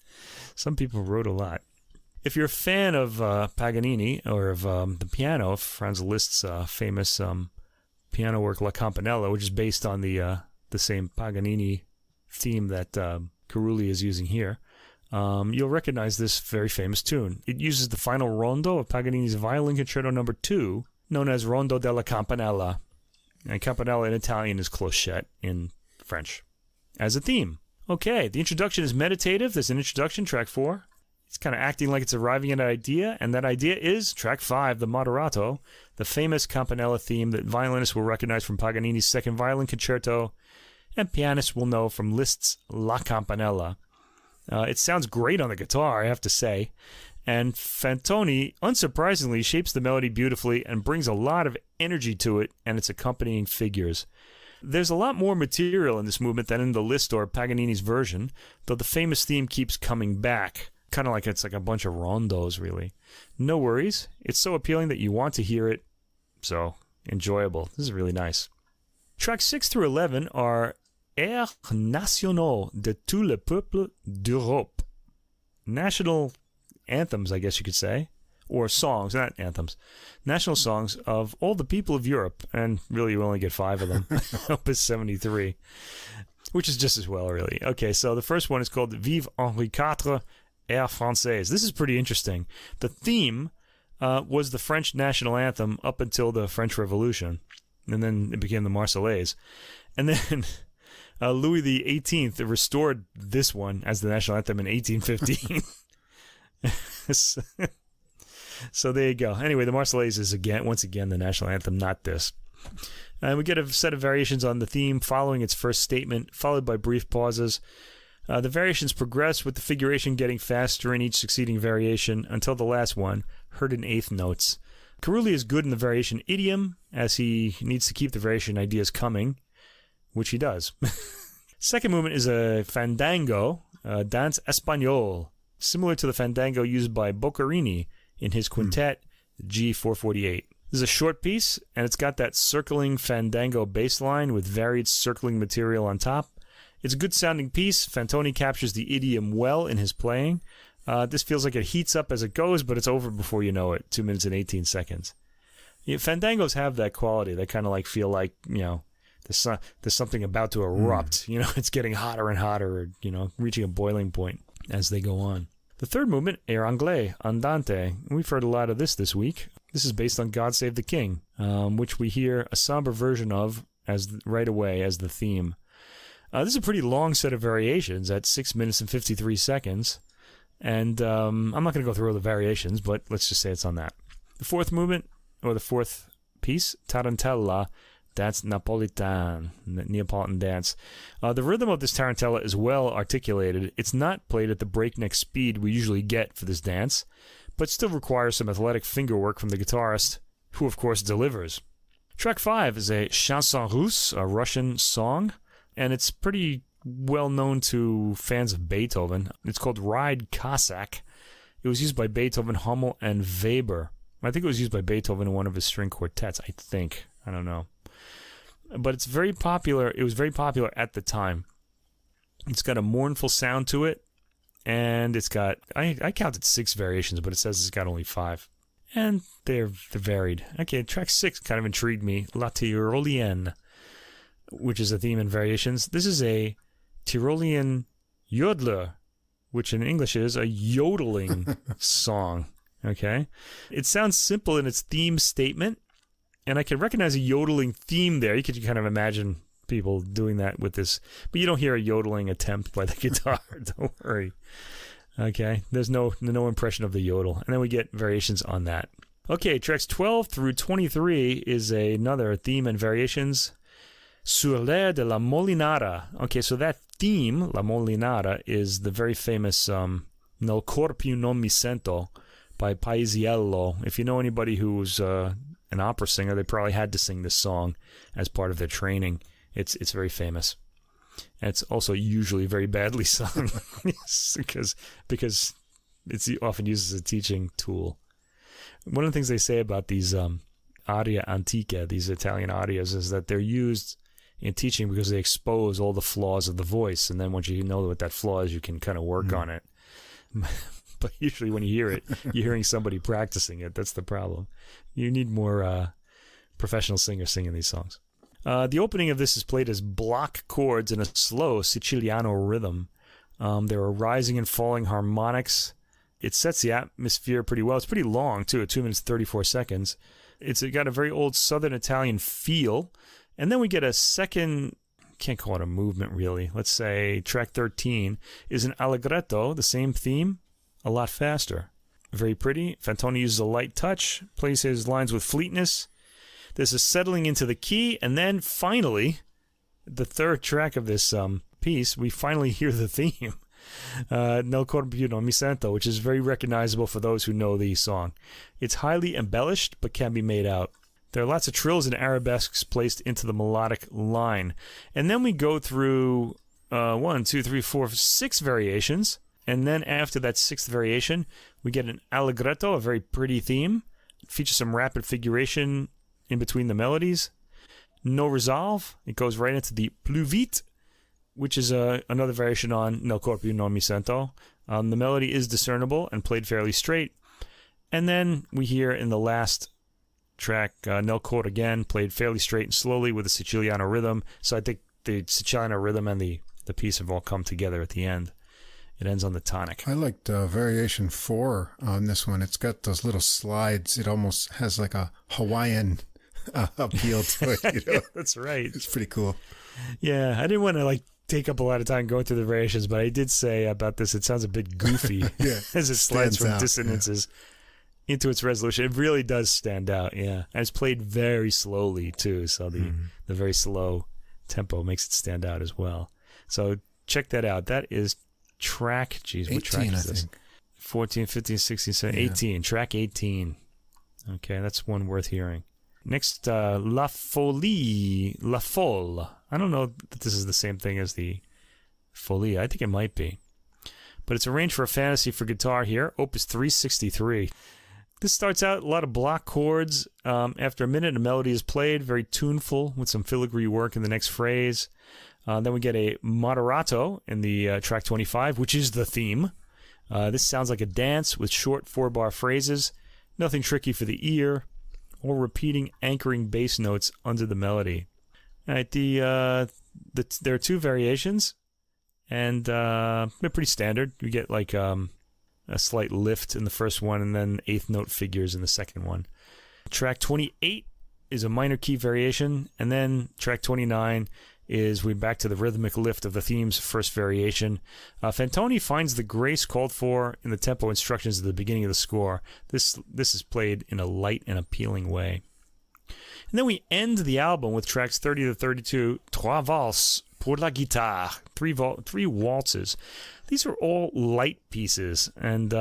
Some people wrote a lot. If you're a fan of Paganini, or of the piano, Franz Liszt's famous piano work La Campanella, which is based on the same Paganini theme that Carulli is using here, you'll recognize this very famous tune. It uses the final rondo of Paganini's Violin Concerto No. 2, known as Rondo della Campanella. And campanella in Italian is clochette in French, as a theme. Okay, the introduction is meditative. There's an introduction, track 4. It's kind of acting like it's arriving at an idea, and that idea is track 5, the Moderato, the famous campanella theme that violinists will recognize from Paganini's Second Violin Concerto, and pianists will know from Liszt's La Campanella. It sounds great on the guitar, I have to say, and Fantoni, unsurprisingly, shapes the melody beautifully and brings a lot of energy to it and its accompanying figures. There's a lot more material in this movement than in the Liszt or Paganini's version, though the famous theme keeps coming back. Kind of like it's like a bunch of rondos, really. No worries. It's so appealing that you want to hear it. So, enjoyable. This is really nice. Tracks 6 through 11 are Airs nationaux de tous les peuples d'Europe. National anthems, I guess you could say. Or songs, not anthems. National songs of all the people of Europe. And really, you only get 5 of them. Opus 73. Which is just as well, really. Okay, so the first one is called Vive Henri IV. Air Française. This is pretty interesting. The theme was the French national anthem up until the French Revolution, and then it became the Marseillaise. And then Louis XVIII restored this one as the national anthem in 1815. So there you go. Anyway, the Marseillaise is once again the national anthem, not this. And we get a set of variations on the theme following its first statement, followed by brief pauses. The variations progress with the figuration getting faster in each succeeding variation until the last one, heard in eighth notes. Carulli is good in the variation idiom, as he needs to keep the variation ideas coming, which he does. Second movement is a fandango, danse espagnole, similar to the fandango used by Boccherini in his quintet G448. This is a short piece, and it's got that circling fandango bass line with varied circling material on top. It's a good-sounding piece. Fantoni captures the idiom well in his playing. This feels like it heats up as it goes, but it's over before you know it. 2 minutes and 18 seconds. Fandangos have that quality. They kind of like feel like, there's something about to erupt. It's getting hotter and hotter, reaching a boiling point as they go on. The third movement, Air Anglais, Andante. We've heard a lot of this week. This is based on God Save the King, which we hear a somber version of right away as the theme. This is a pretty long set of variations at 6 minutes and 53 seconds. And I'm not going to go through all the variations, but let's just say it's on that. The fourth movement, or the fourth piece, Tarantella, Dance Napolitan, Neapolitan dance. The rhythm of this tarantella is well articulated. It's not played at the breakneck speed we usually get for this dance, but still requires some athletic finger work from the guitarist, who of course delivers. Track 5 is a chanson russe, a Russian song, and it's pretty well known to fans of Beethoven. It's called Ride Cossack. It was used by Beethoven, Hummel, and Weber. I think it was used by Beethoven in one of his string quartets, I think. I don't know. But it's very popular. It was very popular at the time. It's got a mournful sound to it, and it's got, I counted 6 variations, but it says it's got only 5. And they're varied. Okay, track 6 kind of intrigued me. La Tyrolienne, which is a theme and variations. This is a Tyrolean yodeler, which in English is a yodeling song. Okay? It sounds simple in its theme statement, and I can recognize a yodeling theme there. You could kind of imagine people doing that with this, but you don't hear a yodeling attempt by the guitar. Don't worry. Okay, there's no impression of the yodel, and then we get variations on that. Okay, tracks 12 through 23 is another theme and variations. Sur l'air de la Molinara. Okay, so that theme, La Molinara, is the very famous Nel cor più non mi sento by Paisiello. If you know anybody who's an opera singer, they probably had to sing this song as part of their training. It's very famous. And it's also usually very badly sung because it's often used as a teaching tool. One of the things they say about these aria antica, these Italian arias, is that they're used in teaching because they expose all the flaws of the voice, and then once you know what that flaw is, you can kind of work on it. But usually when you hear it, you're hearing somebody practicing it. That's the problem. You need more professional singers singing these songs. The opening of this is played as block chords in a slow Siciliano rhythm. There are rising and falling harmonics. It sets the atmosphere pretty well. It's pretty long, too, at 2 minutes 34 seconds. It's got a very old Southern Italian feel. And then we get a second, can't call it a movement, really. Let's say track 13 is an allegretto, the same theme, a lot faster. Very pretty. Fantoni uses a light touch, plays his lines with fleetness. There's a settling into the key, and then finally, the third track of this piece, we finally hear the theme, Nel cor più non mi sento, which is very recognizable for those who know the song. It's highly embellished, but can be made out. There are lots of trills and arabesques placed into the melodic line. And then we go through 1, 2, 3, 4, 6 variations, and then after that 6th variation, we get an allegretto, a very pretty theme. It features some rapid figuration in between the melodies. No resolve. It goes right into the plus vite, which is another variation on Nel cor più non mi sento. The melody is discernible and played fairly straight. And then we hear in the last track, Nel cor again, played fairly straight and slowly with a Siciliano rhythm. So I think the Siciliano rhythm and the piece have all come together at the end. It ends on the tonic. I liked variation 4 on this one. It's got those little slides. It almost has like a Hawaiian appeal to it. You know? Yeah, that's right. It's pretty cool. Yeah, I didn't want to take up a lot of time going through the variations, but I did say about this, it sounds a bit goofy as it slides from dissonances into its resolution. It really does stand out, yeah. And it's played very slowly, too, so the very slow tempo makes it stand out as well. So check that out. That is track, what track is this? 14, 15, 16, 17, 18. Track 18. Okay, that's one worth hearing. Next, La Folie. La Folle. I don't know that this is the same thing as the Folie. I think it might be. But it's arranged for a fantasy for guitar here. Opus 363. This starts out a lot of block chords. After a minute, a melody is played, very tuneful, with some filigree work in the next phrase. Then we get a moderato in the track 25, which is the theme. This sounds like a dance with short 4-bar phrases. Nothing tricky for the ear, or repeating anchoring bass notes under the melody. All right, there are 2 variations, and they're pretty standard. You get like a slight lift in the first one, and then 8th note figures in the second one. Track 28 is a minor key variation, and then track 29 is we're back to the rhythmic lift of the theme's first variation. Fantoni finds the grace called for in the tempo instructions at the beginning of the score. This is played in a light and appealing way. And then we end the album with tracks 30 to 32, Trois Valses pour la guitare, three waltzes. These are all light pieces, and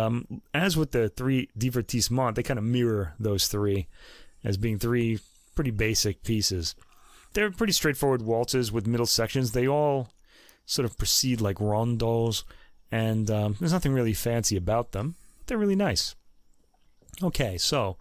as with the three divertissements, they kind of mirror those three as being three pretty basic pieces. They're pretty straightforward waltzes with middle sections. They all sort of proceed like rondos, and there's nothing really fancy about them. They're really nice. Okay, so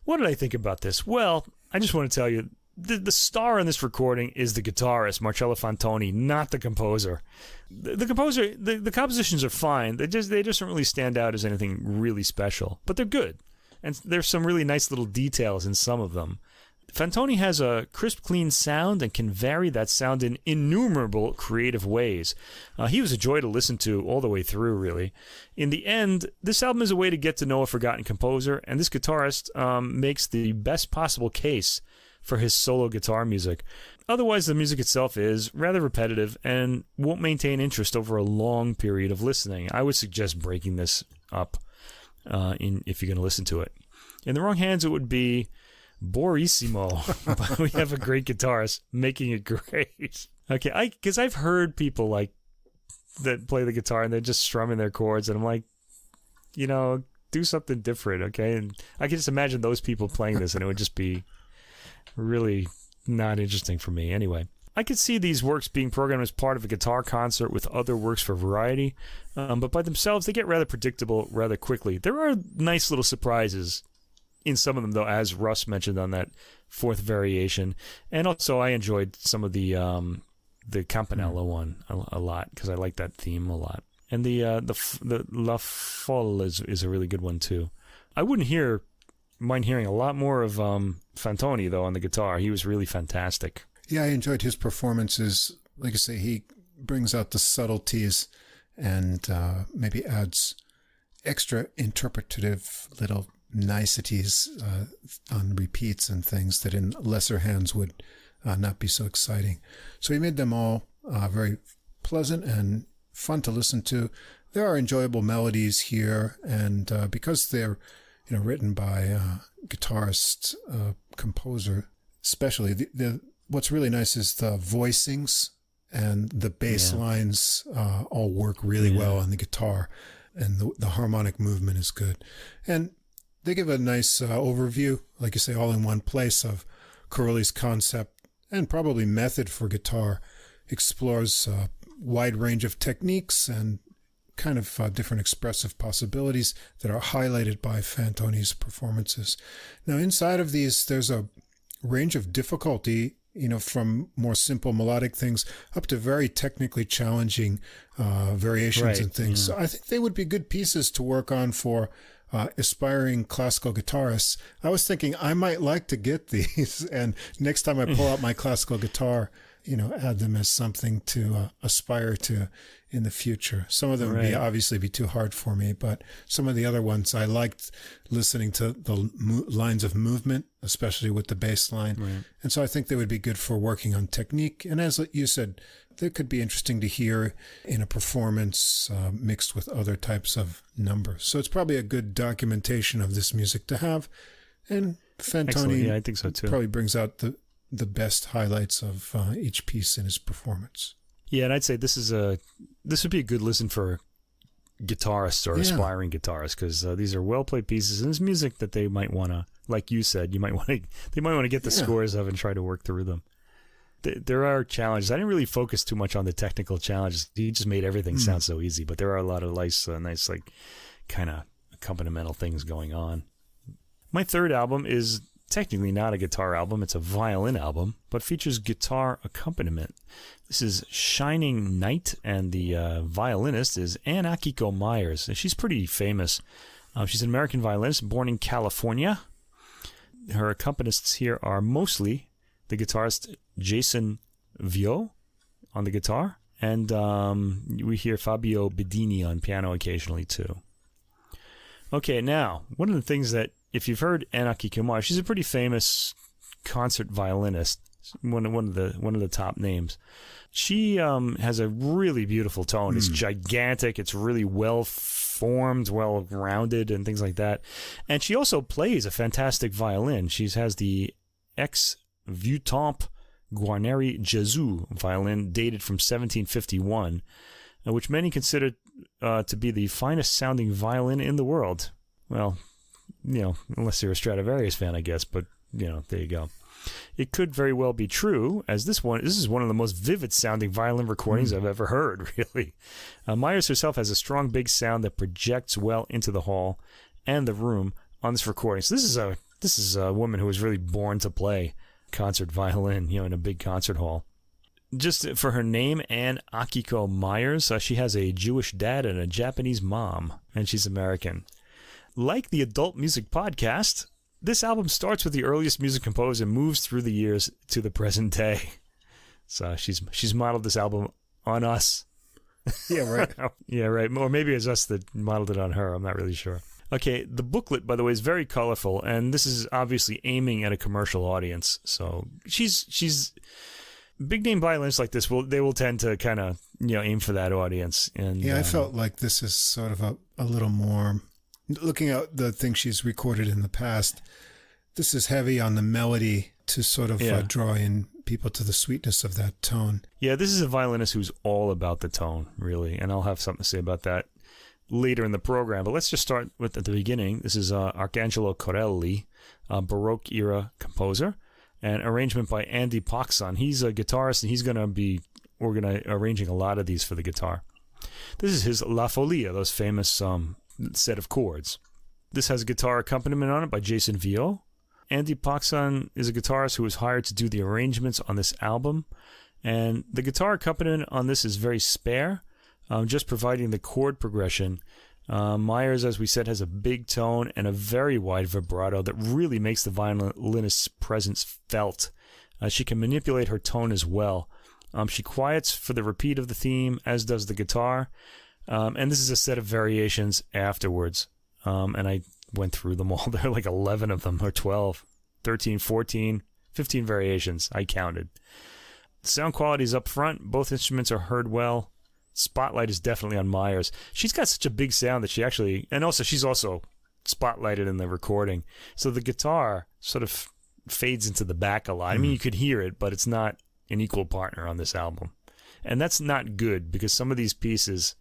what did I think about this? Well, I just want to tell you, the star in this recording is the guitarist, Marcello Fantoni, not the composer. The composer, the compositions are fine. They just don't really stand out as anything really special, but they're good. And there's some really nice little details in some of them. Fantoni has a crisp, clean sound and can vary that sound in innumerable creative ways. He was a joy to listen to all the way through, really. In the end, this album is a way to get to know a forgotten composer, and this guitarist makes the best possible case for his solo guitar music. Otherwise, the music itself is rather repetitive and won't maintain interest over a long period of listening. I would suggest breaking this up if you're going to listen to it. In the wrong hands, it would be Borissimo. But we have a great guitarist making it great. Okay, because I've heard people like that play the guitar and they're just strumming their chords, and I'm like, do something different, okay? And I can just imagine those people playing this, and it would just be really not interesting for me. Anyway, I could see these works being programmed as part of a guitar concert with other works for variety, but by themselves, they get rather predictable rather quickly. There are nice little surprises in some of them, though, as Russ mentioned on that fourth variation. And also, I enjoyed some of the Campanella one a lot, because I like that theme a lot. And the La Folle is a really good one, too. I wouldn't mind hearing a lot more of Fantoni, though, on the guitar. He was really fantastic. Yeah, I enjoyed his performances. Like I say, he brings out the subtleties and maybe adds extra interpretative little niceties on repeats and things that in lesser hands would not be so exciting. So he made them all very pleasant and fun to listen to. There are enjoyable melodies here, and because they're written by a guitarist, composer, especially. What's really nice is the voicings and the bass lines all work really well on the guitar, and the harmonic movement is good. And they give a nice overview, like you say, all in one place, of Carulli's concept and probably method for guitar. Explores a wide range of techniques and kind of different expressive possibilities that are highlighted by Fantoni's performances. Now, inside of these, there's a range of difficulty, from more simple melodic things up to very technically challenging variations and things. So I think they would be good pieces to work on for aspiring classical guitarists. I was thinking I might like to get these, and next time I pull out my classical guitar, add them as something to aspire to in the future. Some of them would obviously be too hard for me, but some of the other ones I liked listening to the lines of movement, especially with the bass line. Right. And so I think they would be good for working on technique. And as you said, they could be interesting to hear in a performance mixed with other types of numbers. So it's probably a good documentation of this music to have. And Fantoni, I think so too, probably brings out the best highlights of each piece in his performance. Yeah, and I'd say this would be a good listen for guitarists or aspiring guitarists, because these are well played pieces, and it's music that they might want to, like you said, they might want to get the scores of and try to work through them. There are challenges. I didn't really focus too much on the technical challenges. He just made everything sound so easy, but there are a lot of nice like kind of accompanimental things going on. My third album is technically not a guitar album, it's a violin album, but features guitar accompaniment. This is Shining Night, and the violinist is Akiko Meyers. She's pretty famous. She's an American violinist born in California. Her accompanists here are mostly the guitarist Jason Vieaux on the guitar, and we hear Fabio Bidini on piano occasionally too. Okay, now, one of the things that, if you've heard Akiko Meyers, she's a pretty famous concert violinist, one of the top names. She has a really beautiful tone. It's gigantic. It's really well formed, well rounded, and things like that. And she also plays a fantastic violin. She has the ex Vieux Guarneri Gesù violin dated from 1751, which many consider to be the finest sounding violin in the world. Well, unless you're a Stradivarius fan, I guess, but, there you go. It could very well be true, as this is one of the most vivid sounding violin recordings I've ever heard, really. Meyers herself has a strong, big sound that projects well into the hall and the room on this recording. So this is a woman who was really born to play concert violin, in a big concert hall. Just for her name, Anne Akiko Meyers, she has a Jewish dad and a Japanese mom, and she's American. Like the Adult Music Podcast, this album starts with the earliest music composed and moves through the years to the present day. So she's modeled this album on us. Yeah, right. Yeah, right. Or maybe it's us that modeled it on her. I'm not really sure. Okay, the booklet, by the way, is very colorful, and this is obviously aiming at a commercial audience. So she's big name violinists like this they will tend to kind of aim for that audience. And yeah, I felt like this is sort of a little more, looking at the things she's recorded in the past. This is heavy on the melody to sort of draw in people to the sweetness of that tone. Yeah, this is a violinist who's all about the tone, really, and I'll have something to say about that later in the program. But let's just start with at the beginning. This is Arcangelo Carulli, a Baroque era composer, and arrangement by Andy Poxon. He's a guitarist, and he's going to be arranging a lot of these for the guitar. This is his La Folia, those famous set of chords. This has a guitar accompaniment on it by Jason Vieaux. Andy Poxon is a guitarist who was hired to do the arrangements on this album, and the guitar accompaniment on this is very spare, just providing the chord progression. Meyers, as we said, has a big tone and a very wide vibrato that really makes the violinist's presence felt. She can manipulate her tone as well. She quiets for the repeat of the theme, as does the guitar. And this is a set of variations afterwards. And I went through them all. There are like 11 of them, or 12, 13, 14, 15 variations. I counted. The sound quality is up front. Both instruments are heard well. Spotlight is definitely on Meyers. She's got such a big sound that she's also spotlighted in the recording. So the guitar sort of fades into the back a lot. I mean, you could hear it, but it's not an equal partner on this album. And that's not good, because some of these pieces,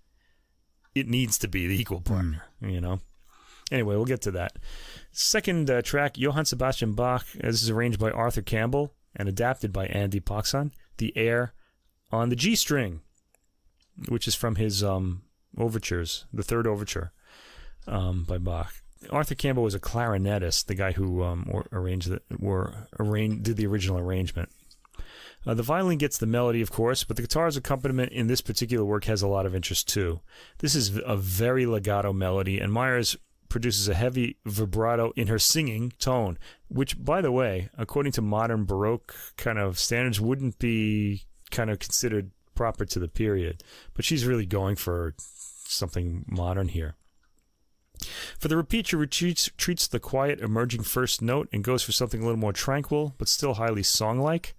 it needs to be the equal partner, Anyway, we'll get to that. Second track, Johann Sebastian Bach. This is arranged by Arthur Campbell and adapted by Andy Poxon. The air on the G string, which is from his overtures, the third overture by Bach. Arthur Campbell was a clarinetist, the guy who did the original arrangement. The violin gets the melody, of course, but the guitar's accompaniment in this particular work has a lot of interest too. This is a very legato melody, and Meyers produces a heavy vibrato in her singing tone, which, by the way, according to modern Baroque kind of standards, wouldn't be kind of considered proper to the period. But she's really going for something modern here. For the repeat, she treats the quiet emerging first note and goes for something a little more tranquil, but still highly song-like.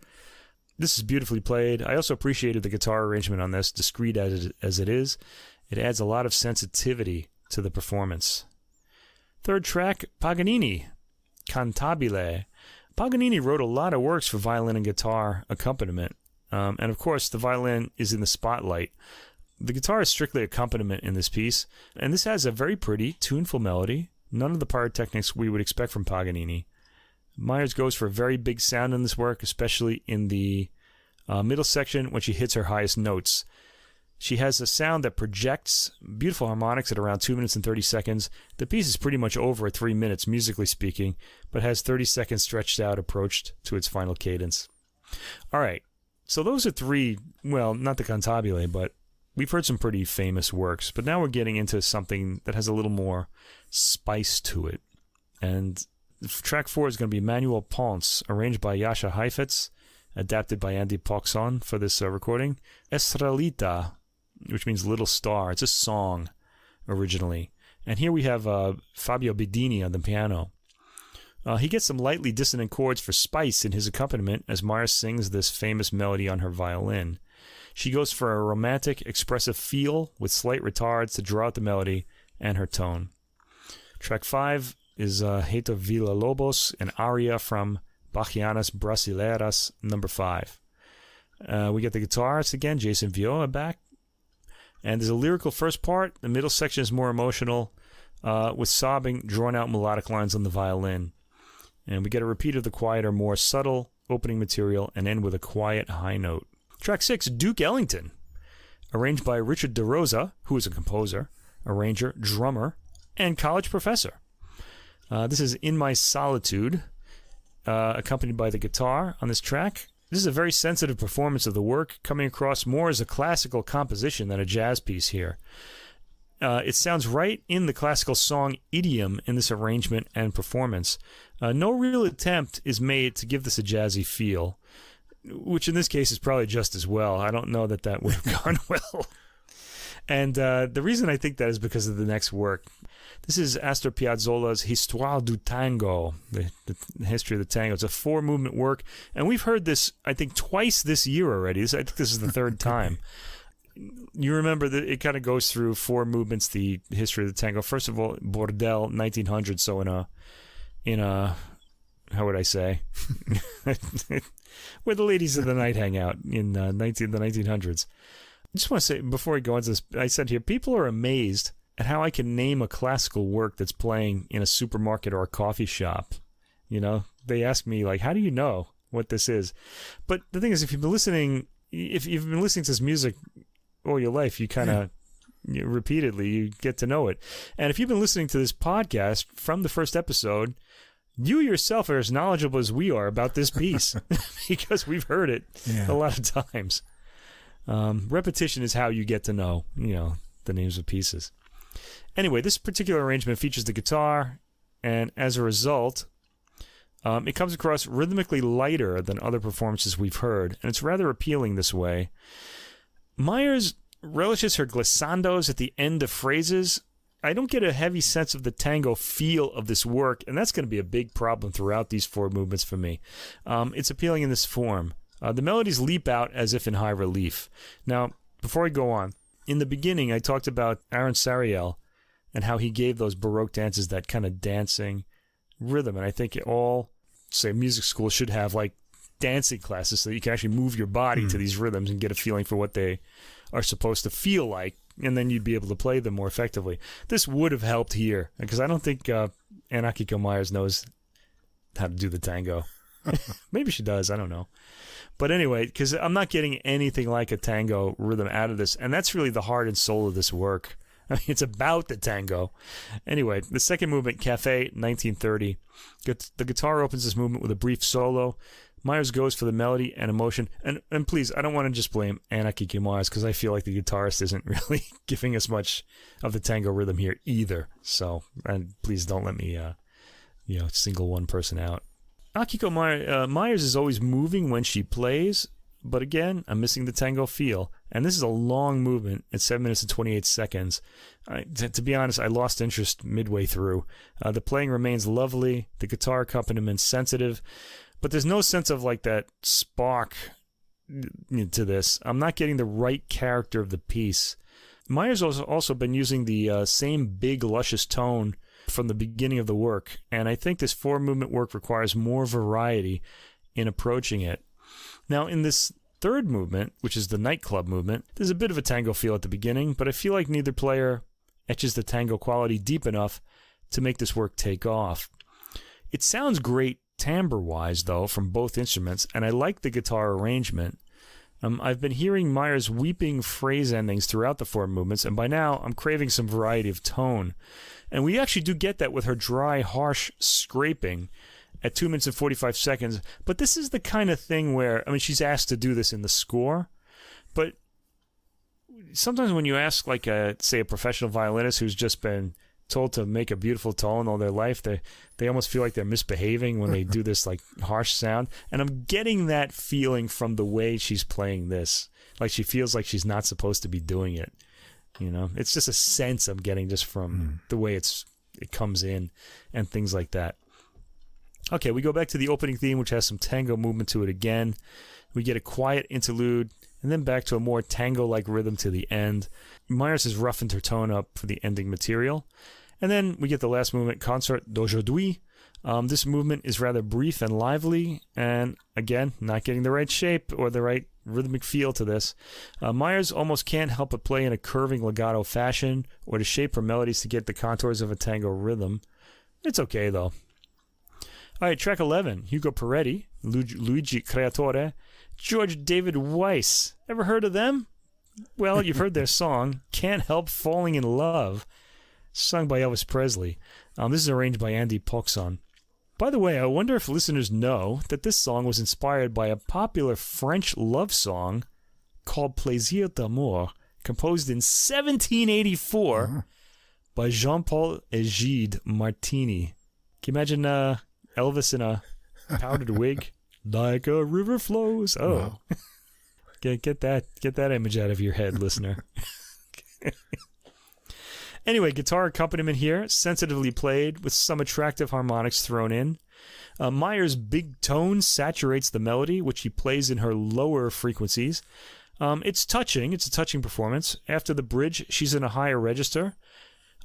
This is beautifully played. I also appreciated the guitar arrangement on this, discreet as it is. It adds a lot of sensitivity to the performance. Third track, Paganini, Cantabile. Paganini wrote a lot of works for violin and guitar accompaniment. And of course, the violin is in the spotlight. The guitar is strictly accompaniment in this piece. And this has a very pretty, tuneful melody. None of the pyrotechnics we would expect from Paganini. Meyers goes for a very big sound in this work, especially in the middle section when she hits her highest notes. She has a sound that projects beautiful harmonics at around 2 minutes and 30 seconds. The piece is pretty much over at 3 minutes, musically speaking, but has 30 seconds stretched out, approached to its final cadence. All right, so those are three, well, not the Cantabile, but we've heard some pretty famous works. But now we're getting into something that has a little more spice to it. And track 4 is going to be Manuel Ponce, arranged by Jascha Heifetz, adapted by Andy Poxon for this recording. Estrelita, which means little star. It's a song originally. And here we have Fabio Bidini on the piano. He gets some lightly dissonant chords for spice in his accompaniment as Meyers sings this famous melody on her violin. She goes for a romantic, expressive feel with slight retards to draw out the melody and her tone. Track 5 is Hato Villa Lobos, an aria from Bachianas Brasileiras, number 5. We get the guitarist again, Jason Vieaux, back. And there's a lyrical first part. The middle section is more emotional, with sobbing, drawn-out melodic lines on the violin. And we get a repeat of the quieter, more subtle opening material and end with a quiet high note. Track 6, Duke Ellington, arranged by Richard DeRosa, who is a composer, arranger, drummer, and college professor. This is In My Solitude, accompanied by the guitar on this track. This is a very sensitive performance of the work, coming across more as a classical composition than a jazz piece here. It sounds right in the classical song idiom in this arrangement and performance. No real attempt is made to give this a jazzy feel, which in this case is probably just as well. I don't know that would have gone well. And the reason I think that is because of the next work. This is Astor Piazzolla's Histoire du Tango, the history of the tango. It's a 4-movement work, and we've heard this, I think, twice this year already. I think this is the 3rd time. You remember that it kind of goes through 4 movements, the history of the tango. First of all, Bordel, 1900, so in a how would I say? Where the ladies of the night hang out in the 1900s. I just want to say, before I go into this, I said here, people are amazed at how I can name a classical work that's playing in a supermarket or a coffee shop. You know, they ask me, like, how do you know what this is? But the thing is, if you've been listening to this music all your life, you kind of repeatedly, you get to know it. And if you've been listening to this podcast from the first episode, you yourself are as knowledgeable as we are about this piece because we've heard it a lot of times. Repetition is how you get to know, the names of pieces. Anyway, this particular arrangement features the guitar, and as a result, it comes across rhythmically lighter than other performances we've heard, and it's rather appealing this way. Meyers relishes her glissandos at the end of phrases. I don't get a heavy sense of the tango feel of this work, and that's going to be a big problem throughout these 4 movements for me. It's appealing in this form. The melodies leap out as if in high relief. Now, before I go on, in the beginning I talked about Alon Sariel and how he gave those Baroque dances that kind of dancing rhythm, and I think all, say, music schools should have like dancing classes so that you can actually move your body to these rhythms and get a feeling for what they are supposed to feel like, and then you'd be able to play them more effectively. This would have helped here, because I don't think Akiko Meyers knows how to do the tango. Maybe she does, I don't know. But anyway, because I'm not getting anything like a tango rhythm out of this, and that's really the heart and soul of this work. I mean, it's about the tango. Anyway, the second movement, Café, 1930. The guitar opens this movement with a brief solo. Meyers goes for the melody and emotion. And please, I don't want to just blame Akiko Meyers, because I feel like the guitarist isn't really giving us much of the tango rhythm here either. So, and please don't let me, single one person out. Akiko Meyers is always moving when she plays, but again, I'm missing the tango feel. And this is a long movement at 7 minutes and 28 seconds. To be honest, I lost interest midway through. The playing remains lovely, the guitar accompaniment sensitive, but there's no sense of like that spark to this. I'm not getting the right character of the piece. Meyers has also been using the same big, luscious tone from the beginning of the work, and I think this 4-movement work requires more variety in approaching it. Now, in this third movement, which is the nightclub movement, there's a bit of a tango feel at the beginning, but I feel like neither player etches the tango quality deep enough to make this work take off. It sounds great timbre-wise, though, from both instruments, and I like the guitar arrangement. I've been hearing Meyers' weeping phrase endings throughout the 4 movements, and by now I'm craving some variety of tone. And we actually do get that with her dry, harsh scraping at 2 minutes and 45 seconds. But this is the kind of thing where, I mean, she's asked to do this in the score, but sometimes when you ask, like, say, a professional violinist who's just been told to make a beautiful tone all their life, they almost feel like they're misbehaving when they do this like harsh sound, and I'm getting that feeling from the way she's playing this. Like she feels like she's not supposed to be doing it. It's just a sense I'm getting just from the way it comes in and things like that. Okay, we go back to the opening theme, which has some tango movement to it again. We get a quiet interlude, and then back to a more tango-like rhythm to the end. Meyers has roughened her tone up for the ending material. And then we get the last movement, Concert d'aujourd'hui, This movement is rather brief and lively, and again, not getting the right shape or the right rhythmic feel to this. Meyers almost can't help but play in a curving legato fashion or to shape her melodies to get the contours of a tango rhythm. It's okay, though. All right, track 11, Hugo Peretti, Luigi Creatore, George David Weiss. Ever heard of them? Well, you've heard their song, Can't Help Falling in Love, sung by Elvis Presley. This is arranged by Andy Poxon. By the way, I wonder if listeners know that this song was inspired by a popular French love song called Plaisir d'amour, composed in 1784 by Jean-Paul Egide Martini. Can you imagine Elvis in a powdered wig? Like a river flows. Oh. Wow. Get that image out of your head, listener. Anyway, guitar accompaniment here, sensitively played with some attractive harmonics thrown in. Meyers' big tone saturates the melody, which he plays in her lower frequencies. It's touching. It's a touching performance. After the bridge, she's in a higher register.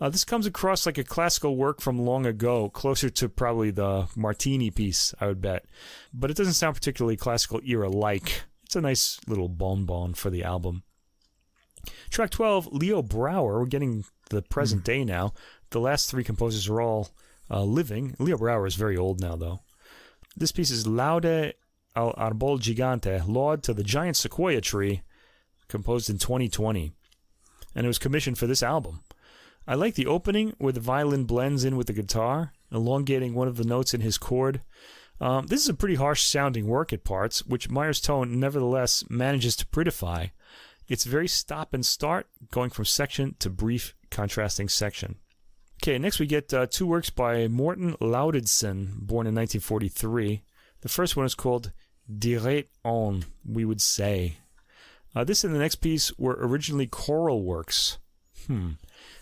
This comes across like a classical work from long ago, closer to probably the Martini piece, I would bet. But it doesn't sound particularly classical era-like. It's a nice little bonbon for the album. Track 12, Leo Brouwer. We're getting the present day now. The last three composers are all living. Leo Brouwer is very old now, though. This piece is Laude al Arbol Gigante, Laud to the Giant Sequoia Tree, composed in 2020. And it was commissioned for this album. I like the opening where the violin blends in with the guitar, elongating one of the notes in his chord. This is a pretty harsh-sounding work at parts, which Meyers' tone nevertheless manages to prettify. It's very stop and start, going from section to brief contrasting section. Okay, next we get two works by Morten Lauritzen, born in 1943. The first one is called Dirait on, we would say. This and the next piece were originally choral works.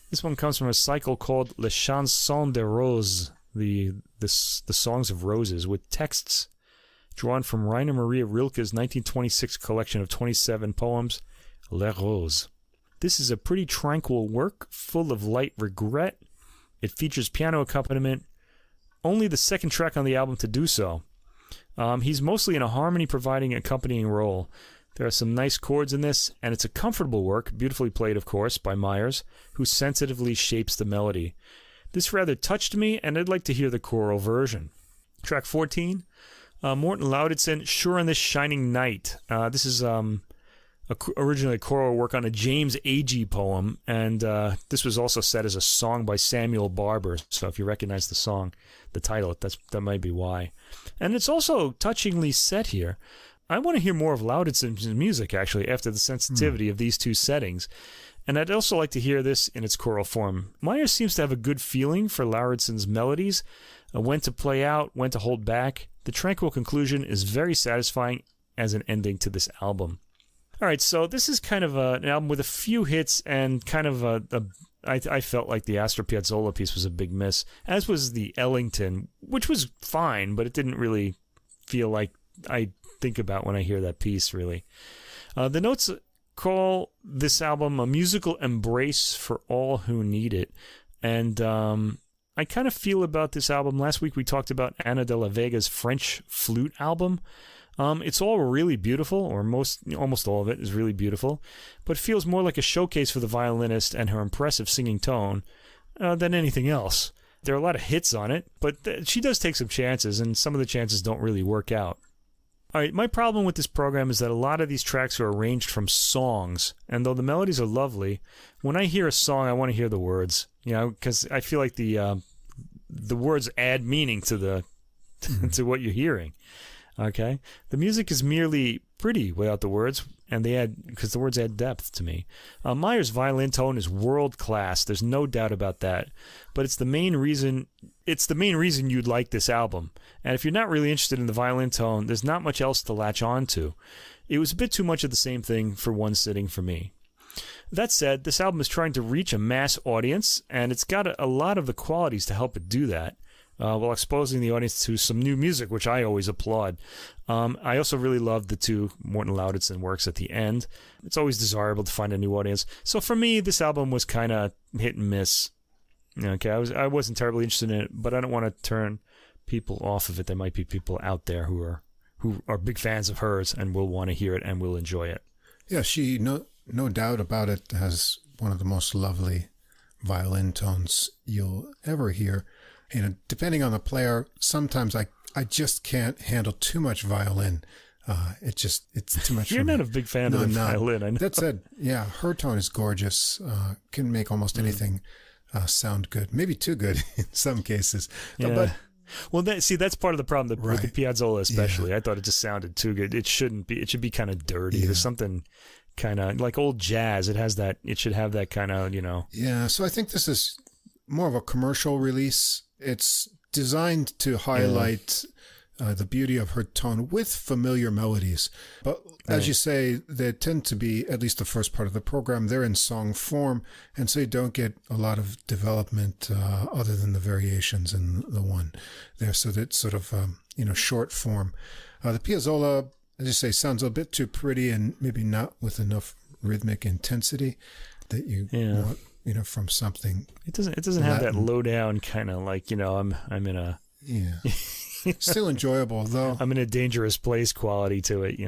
This one comes from a cycle called Les Chansons de Rose, the Songs of Roses, with texts drawn from Rainer Maria Rilke's 1926 collection of 27 poems, Les Roses. This is a pretty tranquil work, full of light regret. It features piano accompaniment, only the second track on the album to do so. He's mostly in a harmony-providing accompanying role. There are some nice chords in this, and it's a comfortable work, beautifully played, of course, by Meyers, who sensitively shapes the melody. This rather touched me, and I'd like to hear the choral version. Track 14, Morten Lauritzen, Sure on This Shining Night. This is originally a choral work on a James Agee poem, and this was also set as a song by Samuel Barber, so if you recognize the song, the title, that might be why. And it's also touchingly set here. I want to hear more of Lauritsen's music, actually, after the sensitivity of these two settings. And I'd also like to hear this in its choral form. Meyers seems to have a good feeling for Lauritsen's melodies, when to play out, when to hold back. The tranquil conclusion is very satisfying as an ending to this album. All right, so this is kind of an album with a few hits and kind of I felt like the Astor Piazzolla piece was a big miss, as was the Ellington, which was fine, but it didn't really feel like I think about when I hear that piece, really. The notes call this album a musical embrace for all who need it. And I kind of feel about this album. Last week we talked about Ana de la Vega's French flute album. It's all really beautiful, or almost all of it is really beautiful, but feels more like a showcase for the violinist and her impressive singing tone than anything else. There are a lot of hits on it, but she does take some chances, and some of the chances don't really work out. All right, my problem with this program is that a lot of these tracks are arranged from songs, and though the melodies are lovely, when I hear a song, I want to hear the words, because I feel like the words add meaning to to what you're hearing. Okay, the music is merely pretty without the words, and because the words add depth to me. Meyers' violin tone is world class. There's no doubt about that. But it's the main reason you'd like this album. And if you're not really interested in the violin tone, there's not much else to latch on to. It was a bit too much of the same thing for one sitting for me. That said, this album is trying to reach a mass audience, and it's got a lot of the qualities to help it do that. While exposing the audience to some new music, which I always applaud. I also really love the two Morten Lauritzen works at the end. It's always desirable to find a new audience. So for me, this album was kind of hit and miss. Okay, I wasn't terribly interested in it, but I don't want to turn people off of it, there might be people out there who are big fans of hers and will want to hear it and will enjoy it. Yeah, she, no doubt about it, has one of the most lovely violin tones you'll ever hear. Depending on the player, sometimes I just can't handle too much violin. It's too much. You're not a big fan of the violin, I know. That said, yeah, her tone is gorgeous. Can make almost anything sound good. Maybe too good in some cases. Yeah. That's part of the problem with the Piazzolla especially. I thought it just sounded too good. It shouldn't be. It should be kind of dirty. There's something kind of like old jazz. It should have that kind of, Yeah, so I think this is more of a commercial release. It's designed to highlight the beauty of her tone with familiar melodies. But as you say, they tend to be, at least the first part of the program, they're in song form, and so you don't get a lot of development other than the variations in the one there. So that's sort of, short form. The Piazzolla, as you say, sounds a bit too pretty and maybe not with enough rhythmic intensity that you want, from something. It doesn't have that low down kind of like, I'm in a... Yeah. Still enjoyable, though. I'm in a dangerous place quality to it,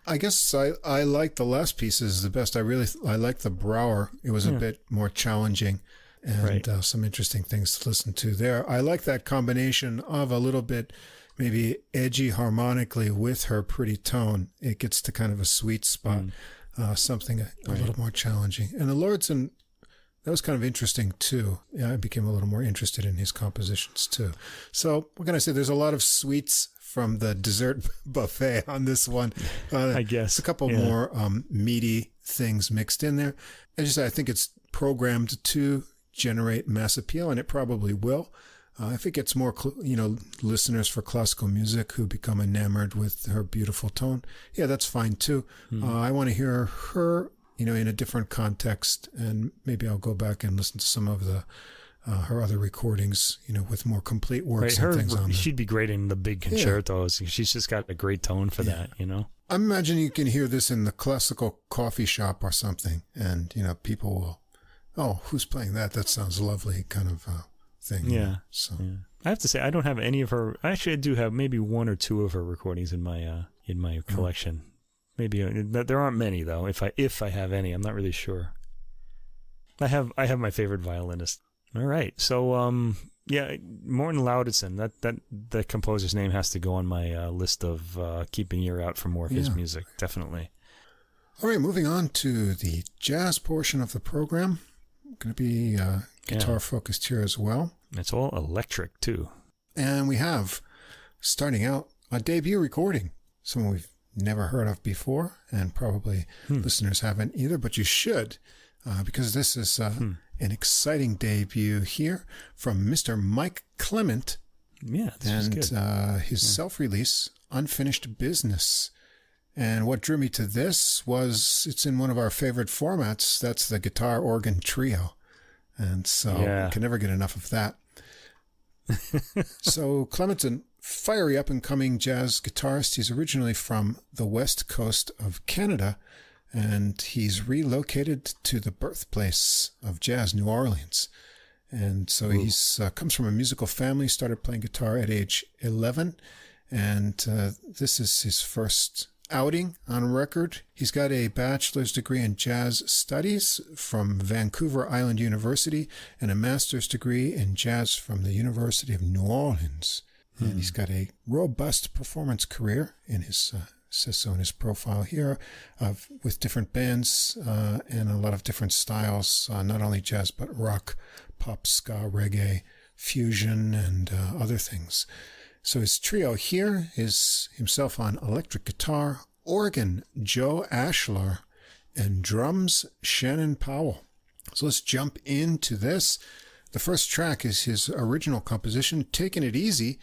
I guess I like the last pieces the best. I like the Brouwer. It was a bit more challenging and some interesting things to listen to there. I like that combination of a little bit maybe edgy harmonically with her pretty tone. It gets to kind of a sweet spot, something a little more challenging. And the Lordson, that was kind of interesting too. Yeah, I became a little more interested in his compositions too. So what can I say? There's a lot of sweets from the dessert buffet on this one. I guess a couple more meaty things mixed in there. As you say, I think it's programmed to generate mass appeal, and it probably will. If it gets more, listeners for classical music who become enamored with her beautiful tone, that's fine too. I want to hear her, in a different context, and maybe I'll go back and listen to some of her other recordings, with more complete works and things on them. She'd be great in the big concertos. She's just got a great tone for that, I imagine you can hear this in the classical coffee shop or something, and, people will, who's playing that? That sounds lovely, kind of thing. Yeah. So I have to say, I don't have any of her. Actually, I do have maybe one or two of her recordings in my collection. Maybe there aren't many though. If I have any, I'm not really sure. I have my favorite violinist. All right, so Morten Lauditsen. That the composer's name has to go on my list of keeping your ear out for more of his music. Definitely. All right, moving on to the jazz portion of the program. Going to be guitar focused here as well. It's all electric too. And we have, starting out, a debut recording. Someone we've never heard of before, and probably listeners haven't either, but you should, because this is an exciting debut here from Mr. Mike Clement. Yeah, this is good. His self-release, Unfinished Business. And what drew me to this was it's in one of our favorite formats. That's the guitar organ trio. And so I can never get enough of that. So Clement's a fiery up-and-coming jazz guitarist. He's originally from the west coast of Canada, and he's relocated to the birthplace of jazz, New Orleans. And so he's comes from a musical family, started playing guitar at age 11, and this is his first outing on record. He's got a bachelor's degree in jazz studies from Vancouver Island University and a master's degree in jazz from the University of New Orleans. And he's got a robust performance career in his says so in his profile here, with different bands and a lot of different styles, not only jazz but rock, pop, ska, reggae, fusion, and other things. So his trio here is himself on electric guitar, organ Joe Ashlar, and drums Shannon Powell. So let's jump into this. The first track is his original composition, Taking It Easy.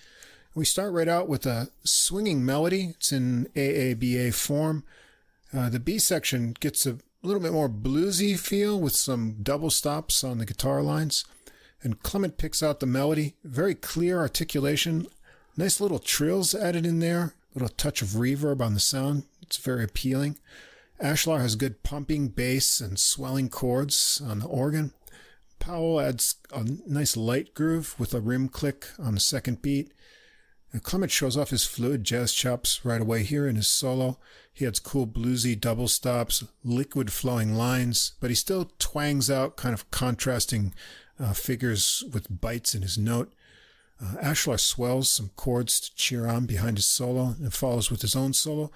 We start right out with a swinging melody. It's in AABA form. The B section gets a little bit more bluesy feel with some double stops on the guitar lines. And Clement picks out the melody. Very clear articulation. Nice little trills added in there. A little touch of reverb on the sound. It's very appealing. Ashlar has good pumping bass and swelling chords on the organ. Powell adds a nice light groove with a rim click on the second beat. And Clement shows off his fluid jazz chops right away here in his solo. He has cool bluesy double stops, liquid flowing lines, but he still twangs out kind of contrasting figures with bites in his note. Ashlar swells some chords to cheer on behind his solo and follows with his own solo.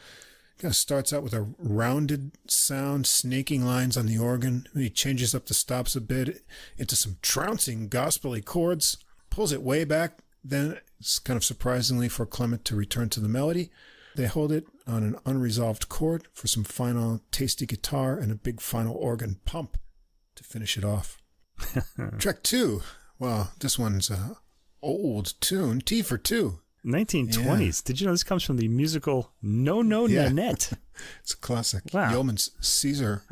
Kind of starts out with a rounded sound, snaking lines on the organ. He changes up the stops a bit into some trouncing gospel-y chords, pulls it way back. Then it's kind of surprisingly for Clement to return to the melody. They hold it on an unresolved chord for some final tasty guitar and a big final organ pump to finish it off. Track 2. Well, this one's an old tune. T for 2. 1920s. Yeah. Did you know this comes from the musical No No Nanette? It's a classic. Wow. Yeoman's Caesar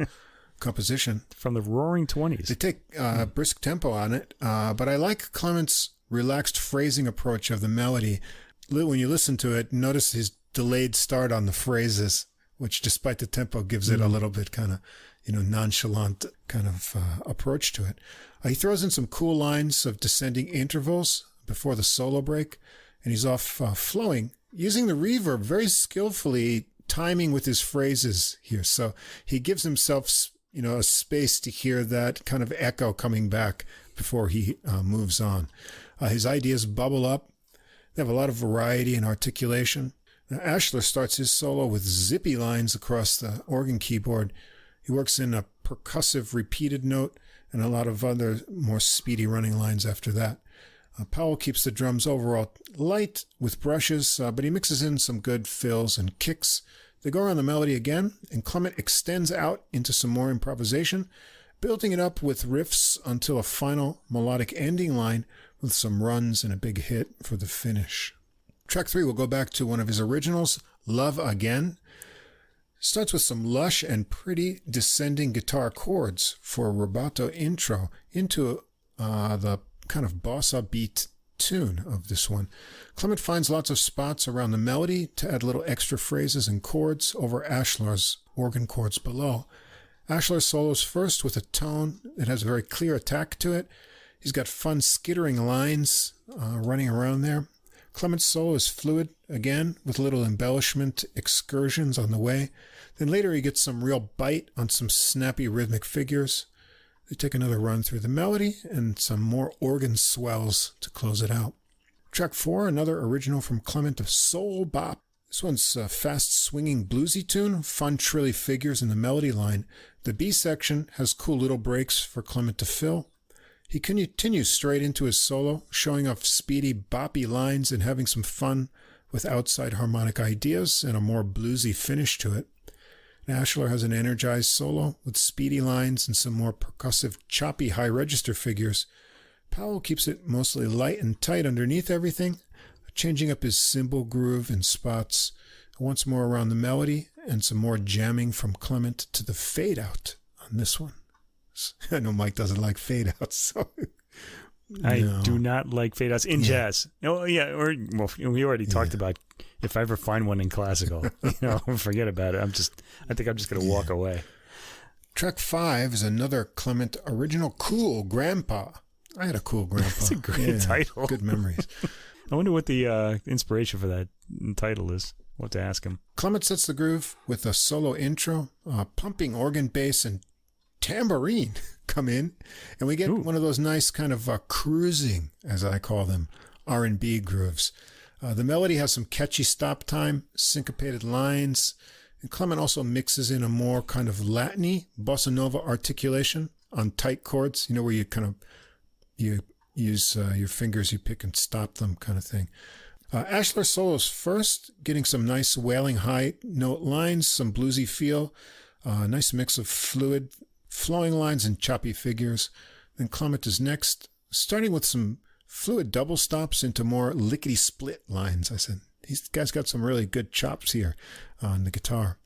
composition. From the Roaring 20s. They take brisk tempo on it, but I like Clement's relaxed phrasing approach of the melody. When you listen to it, notice his delayed start on the phrases, which despite the tempo gives it a little bit kind of, nonchalant kind of approach to it. He throws in some cool lines of descending intervals before the solo break, and he's off flowing, using the reverb very skillfully, timing with his phrases here. So he gives himself, a space to hear that kind of echo coming back before he moves on. His ideas bubble up. They have a lot of variety and articulation. Now, Ashlar starts his solo with zippy lines across the organ keyboard. He works in a percussive repeated note and a lot of other more speedy running lines after that. Powell keeps the drums overall light with brushes, but he mixes in some good fills and kicks. They go around the melody again, and Clement extends out into some more improvisation, building it up with riffs until a final melodic ending line with some runs and a big hit for the finish. Track 3 will go back to one of his originals, Love Again. Starts with some lush and pretty descending guitar chords for a rubato intro into the kind of bossa beat tune of this one. Clement finds lots of spots around the melody to add little extra phrases and chords over Ashlar's organ chords below. Ashlar solos first with a tone that has a very clear attack to it. He's got fun skittering lines running around there. Clement's solo is fluid, again, with a little embellishment, excursions on the way. Then later he gets some real bite on some snappy rhythmic figures. They take another run through the melody and some more organ swells to close it out. Track 4, another original from Clement of Soul Bop. This one's a fast swinging bluesy tune, fun trilly figures in the melody line. The B section has cool little breaks for Clement to fill. He continues straight into his solo, showing off speedy boppy lines and having some fun with outside harmonic ideas and a more bluesy finish to it. Ashlar has an energized solo with speedy lines and some more percussive, choppy high register figures. Powell keeps it mostly light and tight underneath everything, changing up his cymbal groove in spots. Once more around the melody and some more jamming from Clement to the fade out on this one. I know Mike doesn't like fade outs, so I do not like fade outs in jazz. Oh yeah, we already talked about if I ever find one in classical, forget about it. I think I'm just gonna walk away. Track 5 is another Clement original, Cool Grandpa. I had a cool grandpa. That's a great title. Good memories. I wonder what the inspiration for that title is. We'll have to ask him. Clement sets the groove with a solo intro, pumping organ bass and tambourine come in, and we get one of those nice kind of cruising, as I call them, R&B grooves. The melody has some catchy stop time, syncopated lines, and Clement also mixes in a more kind of Latin-y bossa nova articulation on tight chords, where you kind of you use your fingers, you pick and stop them kind of thing. Ashlar solos first, getting some nice wailing high note lines, some bluesy feel, a nice mix of fluid flowing lines and choppy figures. Then Clement is next, starting with some fluid double stops into more lickety-split lines. I said, these guys got some really good chops here on the guitar.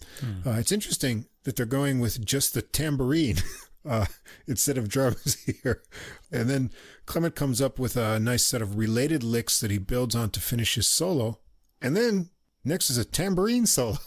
It's interesting that they're going with just the tambourine instead of drums here. And then Clement comes up with a nice set of related licks that he builds on to finish his solo. And then next is a tambourine solo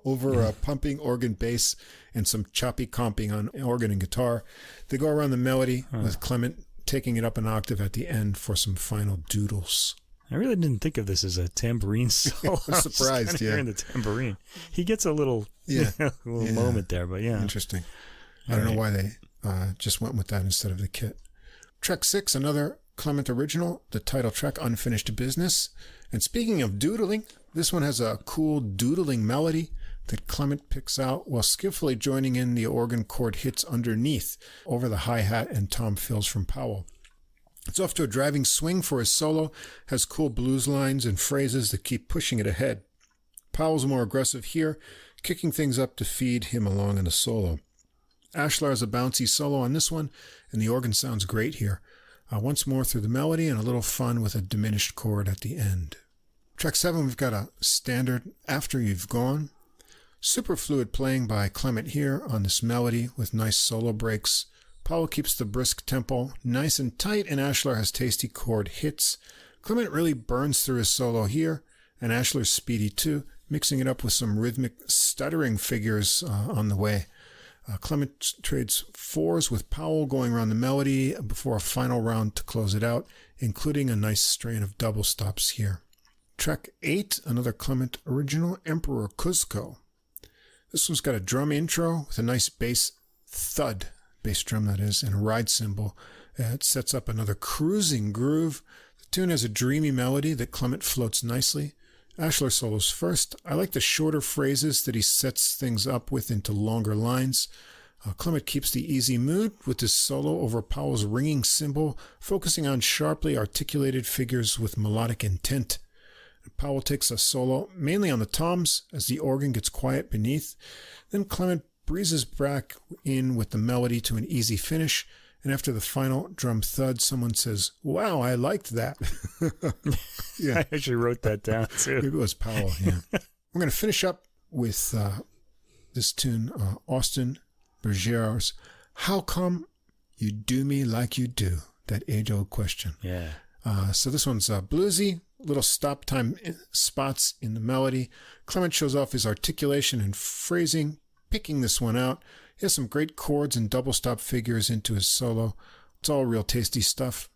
over a pumping organ bass and some choppy comping on organ and guitar. They go around the melody with Clement taking it up an octave at the end for some final doodles. I really didn't think of this as a tambourine solo. I was surprised, hearing the tambourine. He gets a little, moment there, but yeah. Interesting. I don't know why they just went with that instead of the kit. Track 6, another Clement original, the title track, Unfinished Business. And speaking of doodling, this one has a cool doodling melody that Clement picks out while skillfully joining in the organ chord hits underneath over the hi-hat and tom fills from Powell. It's off to a driving swing for his solo, has cool blues lines and phrases that keep pushing it ahead. Powell's more aggressive here, kicking things up to feed him along in the solo. Ashlar has a bouncy solo on this one, and the organ sounds great here. Once more through the melody and a little fun with a diminished chord at the end. Track 7, we've got a standard, After You've Gone. Super fluid playing by Clement here on this melody with nice solo breaks. Powell keeps the brisk tempo nice and tight, and Ashlar has tasty chord hits. Clement really burns through his solo here, and Ashlar's speedy too, mixing it up with some rhythmic stuttering figures on the way. Clement trades 4s with Powell going around the melody before a final round to close it out, including a nice strain of double stops here. Track 8, another Clement original, Emperor Cusco. This one's got a drum intro with a nice bass thud, bass drum that is, and a ride cymbal. It sets up another cruising groove. The tune has a dreamy melody that Clement floats nicely. Ashlar solos first. I like the shorter phrases that he sets things up with into longer lines. Clement keeps the easy mood with his solo over Powell's ringing cymbal, focusing on sharply articulated figures with melodic intent. Powell takes a solo mainly on the toms as the organ gets quiet beneath. Then Clement breezes back in with the melody to an easy finish, and after the final drum thud, someone says, "Wow, I liked that." Yeah, I actually wrote that down too. Maybe it was Powell, yeah. We're going to finish up with this tune, Austin Berger's "How Come You Do Me Like You Do?" That age-old question. Yeah. So this one's bluesy, little stop time spots in the melody. Clement shows off his articulation and phrasing, picking this one out. He has some great chords and double stop figures into his solo. It's all real tasty stuff.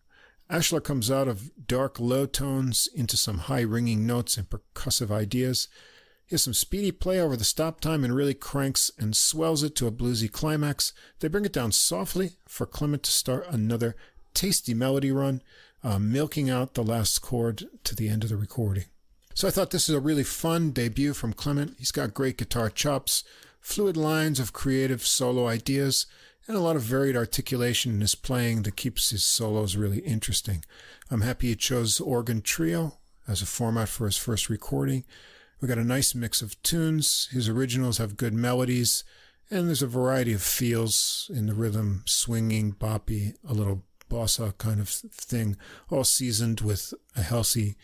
Ashlar comes out of dark low tones into some high ringing notes and percussive ideas. He has some speedy play over the stop time and really cranks and swells it to a bluesy climax. They bring it down softly for Clement to start another tasty melody run, milking out the last chord to the end of the recording. So I thought this is a really fun debut from Clement. He's got great guitar chops, fluid lines of creative solo ideas, and a lot of varied articulation in his playing that keeps his solos really interesting. I'm happy he chose organ trio as a format for his first recording. We got a nice mix of tunes. His originals have good melodies, and there's a variety of feels in the rhythm, swinging, boppy, a little bossa kind of thing, all seasoned with a healthy,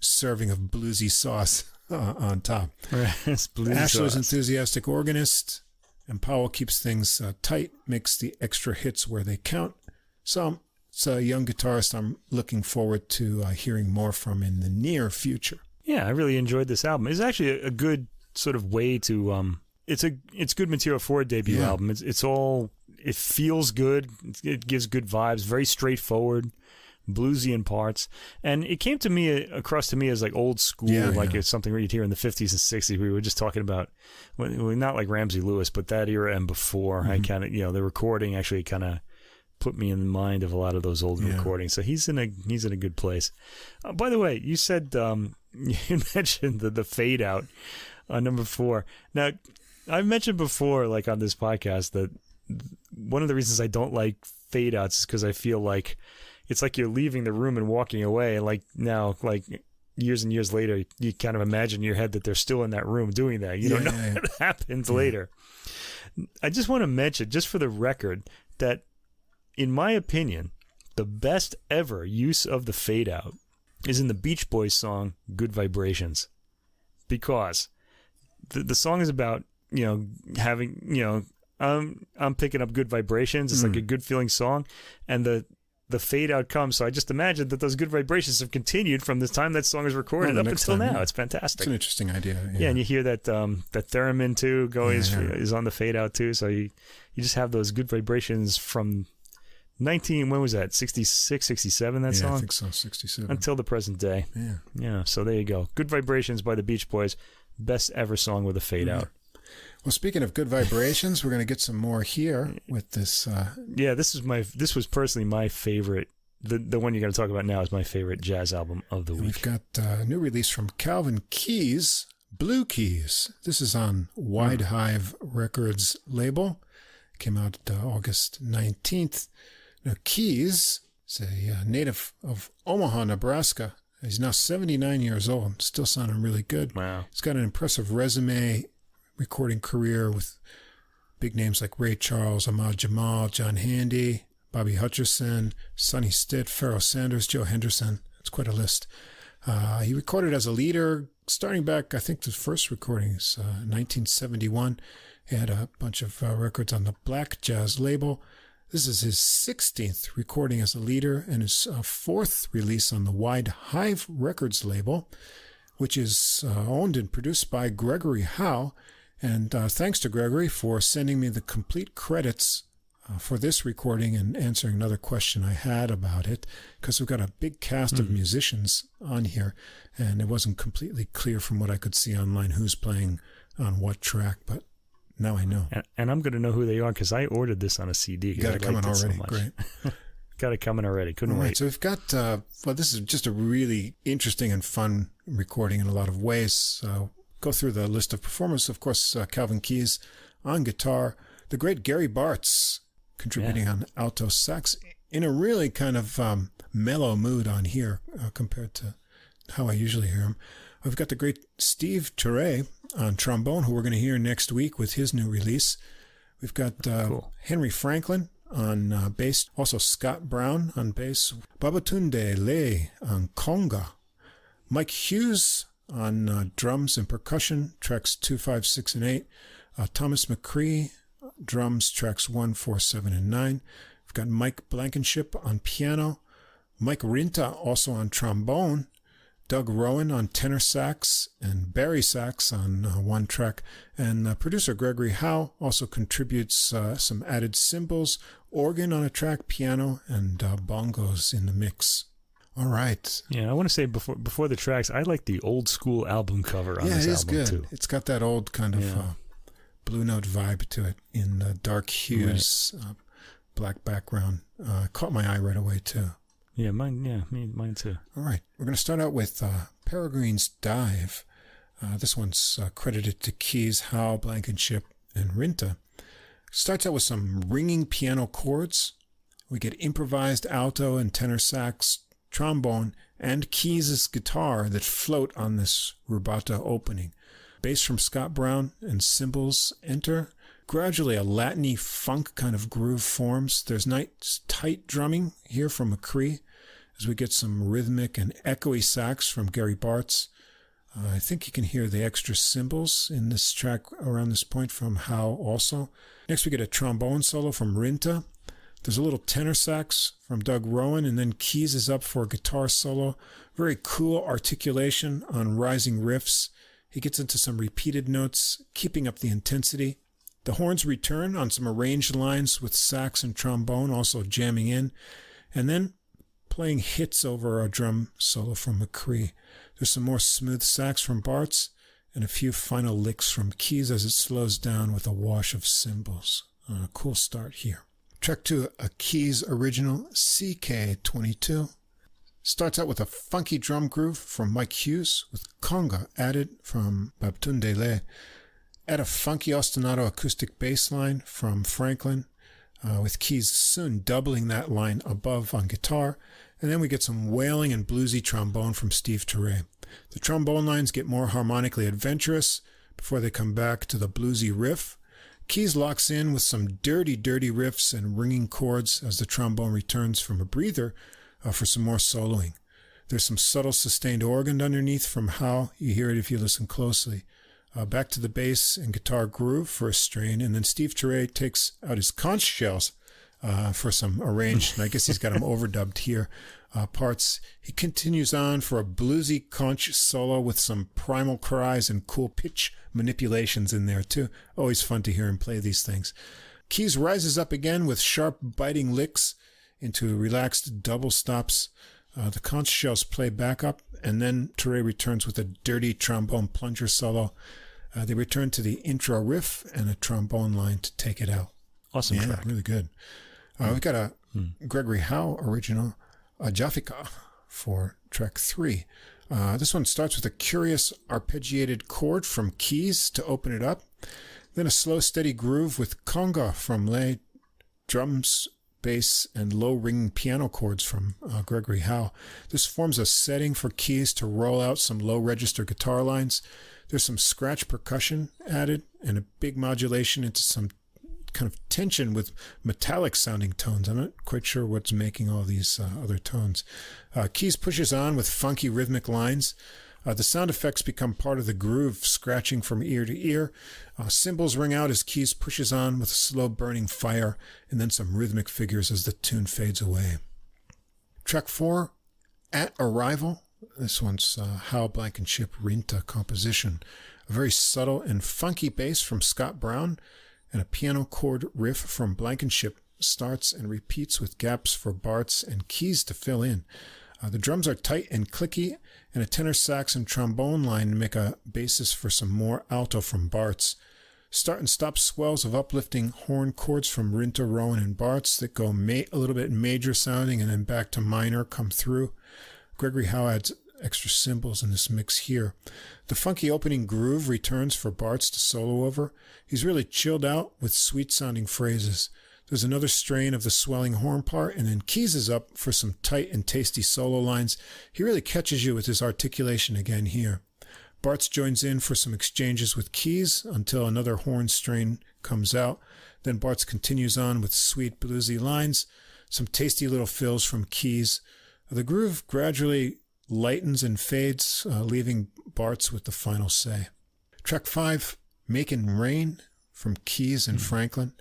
serving of bluesy sauce on top. Ashlar's enthusiastic organist, and Powell keeps things tight, makes the extra hits where they count. So it's a young guitarist I'm looking forward to hearing more from in the near future. Yeah, I really enjoyed this album. It's actually a good sort of way to it's good material for a debut album. It feels good. It gives good vibes. Very straightforward, bluesy in parts, and it came across to me as like old school, it's something you'd hear in the 50s and 60s. We were just talking about, not like Ramsey Lewis, but that era and before. I kind of, the recording actually kind of put me in mind of a lot of those old recordings. So he's in a good place. By the way, you said you mentioned the fade out on number 4. Now, I've mentioned before, like on this podcast, that one of the reasons I don't like fade outs is because I feel like it's like you're leaving the room and walking away, and like now, like years and years later, you kind of imagine in your head that they're still in that room doing that. You don't know what happens later. I just want to mention, just for the record, that in my opinion, the best ever use of the fade out is in the Beach Boys song "Good Vibrations," because the song is about having I'm picking up good vibrations. It's like a good feeling song, and the fade out comes. So I just imagine that those good vibrations have continued from the time that song is recorded up until now. It's fantastic. It's an interesting idea. Yeah, and you hear that that theremin too is on the fade out too. So you just have those good vibrations from when was that? 66, 67, that song? I think so, 67. Until the present day. Yeah. Yeah, so there you go. Good Vibrations by the Beach Boys. Best ever song with a fade out. Well, speaking of good vibrations, we're going to get some more here with this. Yeah, this was personally my favorite. The one you're going to talk about now is my favorite jazz album of the week. We've got a new release from Calvin Keys, Blue Keys. This is on Wide Hive Records label. Came out August 19th. Now, Keys is a native of Omaha, Nebraska. He's now 79 years old, still sounding really good. Wow. He's got an impressive resume, recording career with big names like Ray Charles, Ahmad Jamal, John Handy, Bobby Hutcherson, Sonny Stitt, Pharoah Sanders, Joe Henderson. It's quite a list. He recorded as a leader starting back, I think the first recordings, 1971. He had a bunch of records on the Black Jazz label. This is his 16th recording as a leader and his fourth release on the Wide Hive Records label, which is owned and produced by Gregory Howe. And thanks to Gregory for sending me the complete credits for this recording and answering another question I had about it, because we've got a big cast of musicians on here, and it wasn't completely clear from what I could see online who's playing on what track, but now I know. And I'm going to know who they are because I ordered this on a CD. You got it coming already. So great. Got it coming already. Couldn't wait. So we've got, well, this is just a really interesting and fun recording in a lot of ways. Go through the list of performers. Of course, Calvin Keys on guitar. The great Gary Bartz contributing on alto sax in a really kind of mellow mood on here compared to how I usually hear him. We've got the great Steve Turre on trombone, who we're going to hear next week with his new release. We've got Henry Franklin on bass, also Scott Brown on bass, Babatunde Lay on conga, Mike Hughes on drums and percussion, tracks 2, 5, 6, and 8, Thomas McCree, drums, tracks 1, 4, 7, and 9. We've got Mike Blankenship on piano, Mike Rinta also on trombone, Doug Rowan on tenor sax, and Barry sax on one track. And producer Gregory Howe also contributes some added cymbals, organ on a track, piano, and bongos in the mix. All right. Yeah, I want to say before the tracks, I like the old school album cover on this album, too. Yeah, it is good. It's got that old kind of Blue Note vibe to it in the dark hues, black background. Caught my eye right away, too. Yeah, mine too. All right. We're going to start out with Peregrine's Dive. This one's credited to Keys, Howe, Blankenship, and Rinta. Starts out with some ringing piano chords. We get improvised alto and tenor sax, trombone, and Keys' guitar that float on this rubato opening. Bass from Scott Brown and cymbals enter. Gradually, a Latin-y funk kind of groove forms. There's nice tight drumming here from McCree as we get some rhythmic and echoey sax from Gary Bartz. I think you can hear the extra cymbals in this track around this point from Howe also. Next, we get a trombone solo from Rinta. There's a little tenor sax from Doug Rowan, and then Keys is up for a guitar solo. Very cool articulation on rising riffs. He gets into some repeated notes, keeping up the intensity. The horns return on some arranged lines with sax and trombone also jamming in, and then playing hits over a drum solo from McCree. There's some more smooth sax from Bartz and a few final licks from Keys as it slows down with a wash of cymbals. A cool start here. Track 2, a Keys original, CK22. Starts out with a funky drum groove from Mike Hughes with conga added from Babatunde Lay. Add a funky ostinato acoustic bass line from Franklin, with Keys soon doubling that line above on guitar. And then we get some wailing and bluesy trombone from Steve Turre. The trombone lines get more harmonically adventurous before they come back to the bluesy riff. Keys locks in with some dirty, dirty riffs and ringing chords as the trombone returns from a breather for some more soloing. There's some subtle sustained organ underneath from Howe. You hear it if you listen closely. Back to the bass and guitar groove for a strain, and then Steve Turre takes out his conch shells for some arranged, and I guess he's got them overdubbed here, parts. He continues on for a bluesy conch solo with some primal cries and cool pitch manipulations in there too. Always fun to hear him play these things. Keys rises up again with sharp biting licks into relaxed double stops. The conch shells play back up, and then Touré returns with a dirty trombone plunger solo. They return to the intro riff and a trombone line to take it out. Awesome track. Really good. We got a Gregory Howe original, Jafika, for track 3. This one starts with a curious arpeggiated chord from keys to open it up, then a slow, steady groove with conga from Lay, drums, bass, and low ringing piano chords from Gregory Howe. This forms a setting for keys to roll out some low register guitar lines. There's some scratch percussion added and a big modulation into some kind of tension with metallic sounding tones. I'm not quite sure what's making all these other tones. Keys pushes on with funky rhythmic lines. The sound effects become part of the groove, scratching from ear to ear. Cymbals ring out as Keys pushes on with a slow burning fire, and then some rhythmic figures as the tune fades away. Track 4, At Arrival. This one's Howe Blankenship Rinta composition. A very subtle and funky bass from Scott Brown, and a piano chord riff from Blankenship starts and repeats with gaps for Bartz and Keys to fill in. The drums are tight and clicky, and a tenor sax and trombone line make a basis for some more alto from Bartz. Start and stop swells of uplifting horn chords from Rinta, Rowan, and Bartz that go a little bit major sounding and then back to minor come through. Gregory Howe adds extra cymbals in this mix here. The funky opening groove returns for Bartz to solo over. He's really chilled out with sweet-sounding phrases. There's another strain of the swelling horn part, and then Keys is up for some tight and tasty solo lines. He really catches you with his articulation again here. Bartz joins in for some exchanges with Keys until another horn strain comes out. Then Bartz continues on with sweet bluesy lines, some tasty little fills from Keys. The groove gradually lightens and fades, leaving Bartz with the final say. Track 5, Makin' Rain from Keys and Franklin.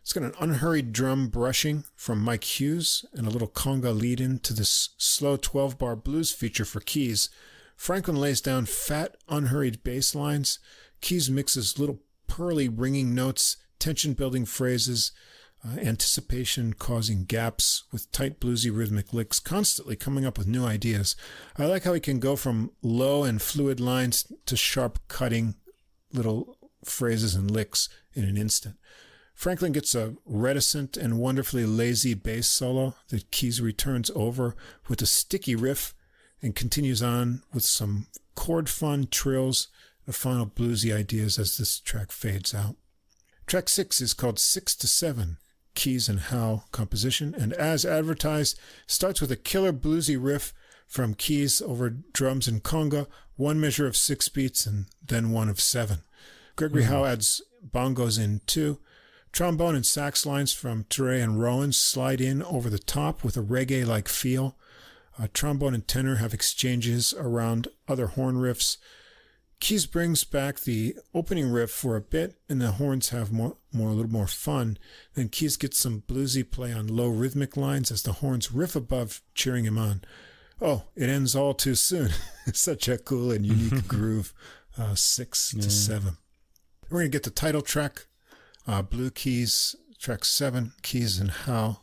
It's got an unhurried drum brushing from Mike Hughes and a little conga lead in to this slow 12-bar blues feature for Keys. Franklin lays down fat, unhurried bass lines. Keys mixes little pearly ringing notes, tension-building phrases, anticipation causing gaps with tight bluesy rhythmic licks, constantly coming up with new ideas. I like how he can go from low and fluid lines to sharp cutting little phrases and licks in an instant. Franklin gets a reticent and wonderfully lazy bass solo that Keys returns over with a sticky riff and continues on with some chord fun trills and final bluesy ideas as this track fades out. Track 6 is called 6 to 7, Keys and Howe composition, and as advertised, starts with a killer bluesy riff from Keys over drums and conga, one measure of 6 beats and then one of 7. Gregory Howe adds bongos in too. Trombone and sax lines from Touré and Rowan slide in over the top with a reggae-like feel. Trombone and tenor have exchanges around other horn riffs. Keys brings back the opening riff for a bit, and the horns have a little more fun. Then Keys gets some bluesy play on low rhythmic lines as the horns riff above, cheering him on. Oh, it ends all too soon. Such a cool and unique groove. 6 to 7. We're going to get the title track. Blue Keys, track 7, Keys and Howe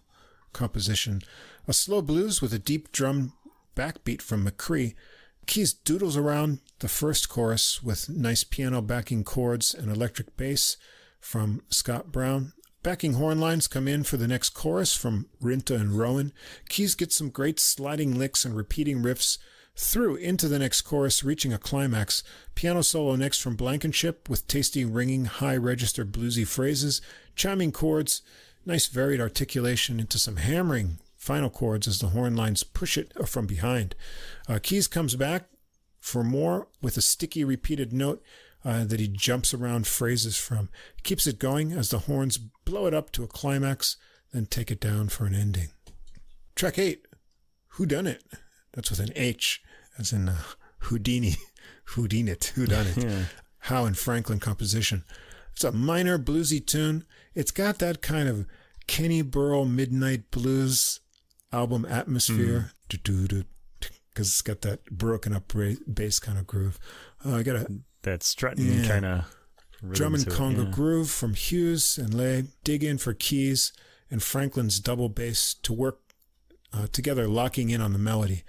composition. A slow blues with a deep drum backbeat from McCree. Keys doodles around the first chorus with nice piano backing chords and electric bass from Scott Brown. Backing horn lines come in for the next chorus from Rinta and Rowan. Keys get some great sliding licks and repeating riffs through into the next chorus, reaching a climax. Piano solo next from Blankenship with tasty ringing high register bluesy phrases, chiming chords, nice varied articulation into some hammering final chords as the horn lines push it from behind. Keys comes back for more with a sticky repeated note that he jumps around phrases from. Keeps it going as the horns blow it up to a climax, then take it down for an ending. Track 8, Whodunit. That's with an H, as in Houdini, Whodunit. Yeah. Howe and Franklin composition. It's a minor bluesy tune. It's got that kind of Kenny Burrell Midnight Blues album atmosphere, because it's got that broken up bass kind of groove. I got that strutting kind of drum and conga groove from Hughes and Lay. Dig in for Keys and Franklin's double bass to work together locking in on the melody.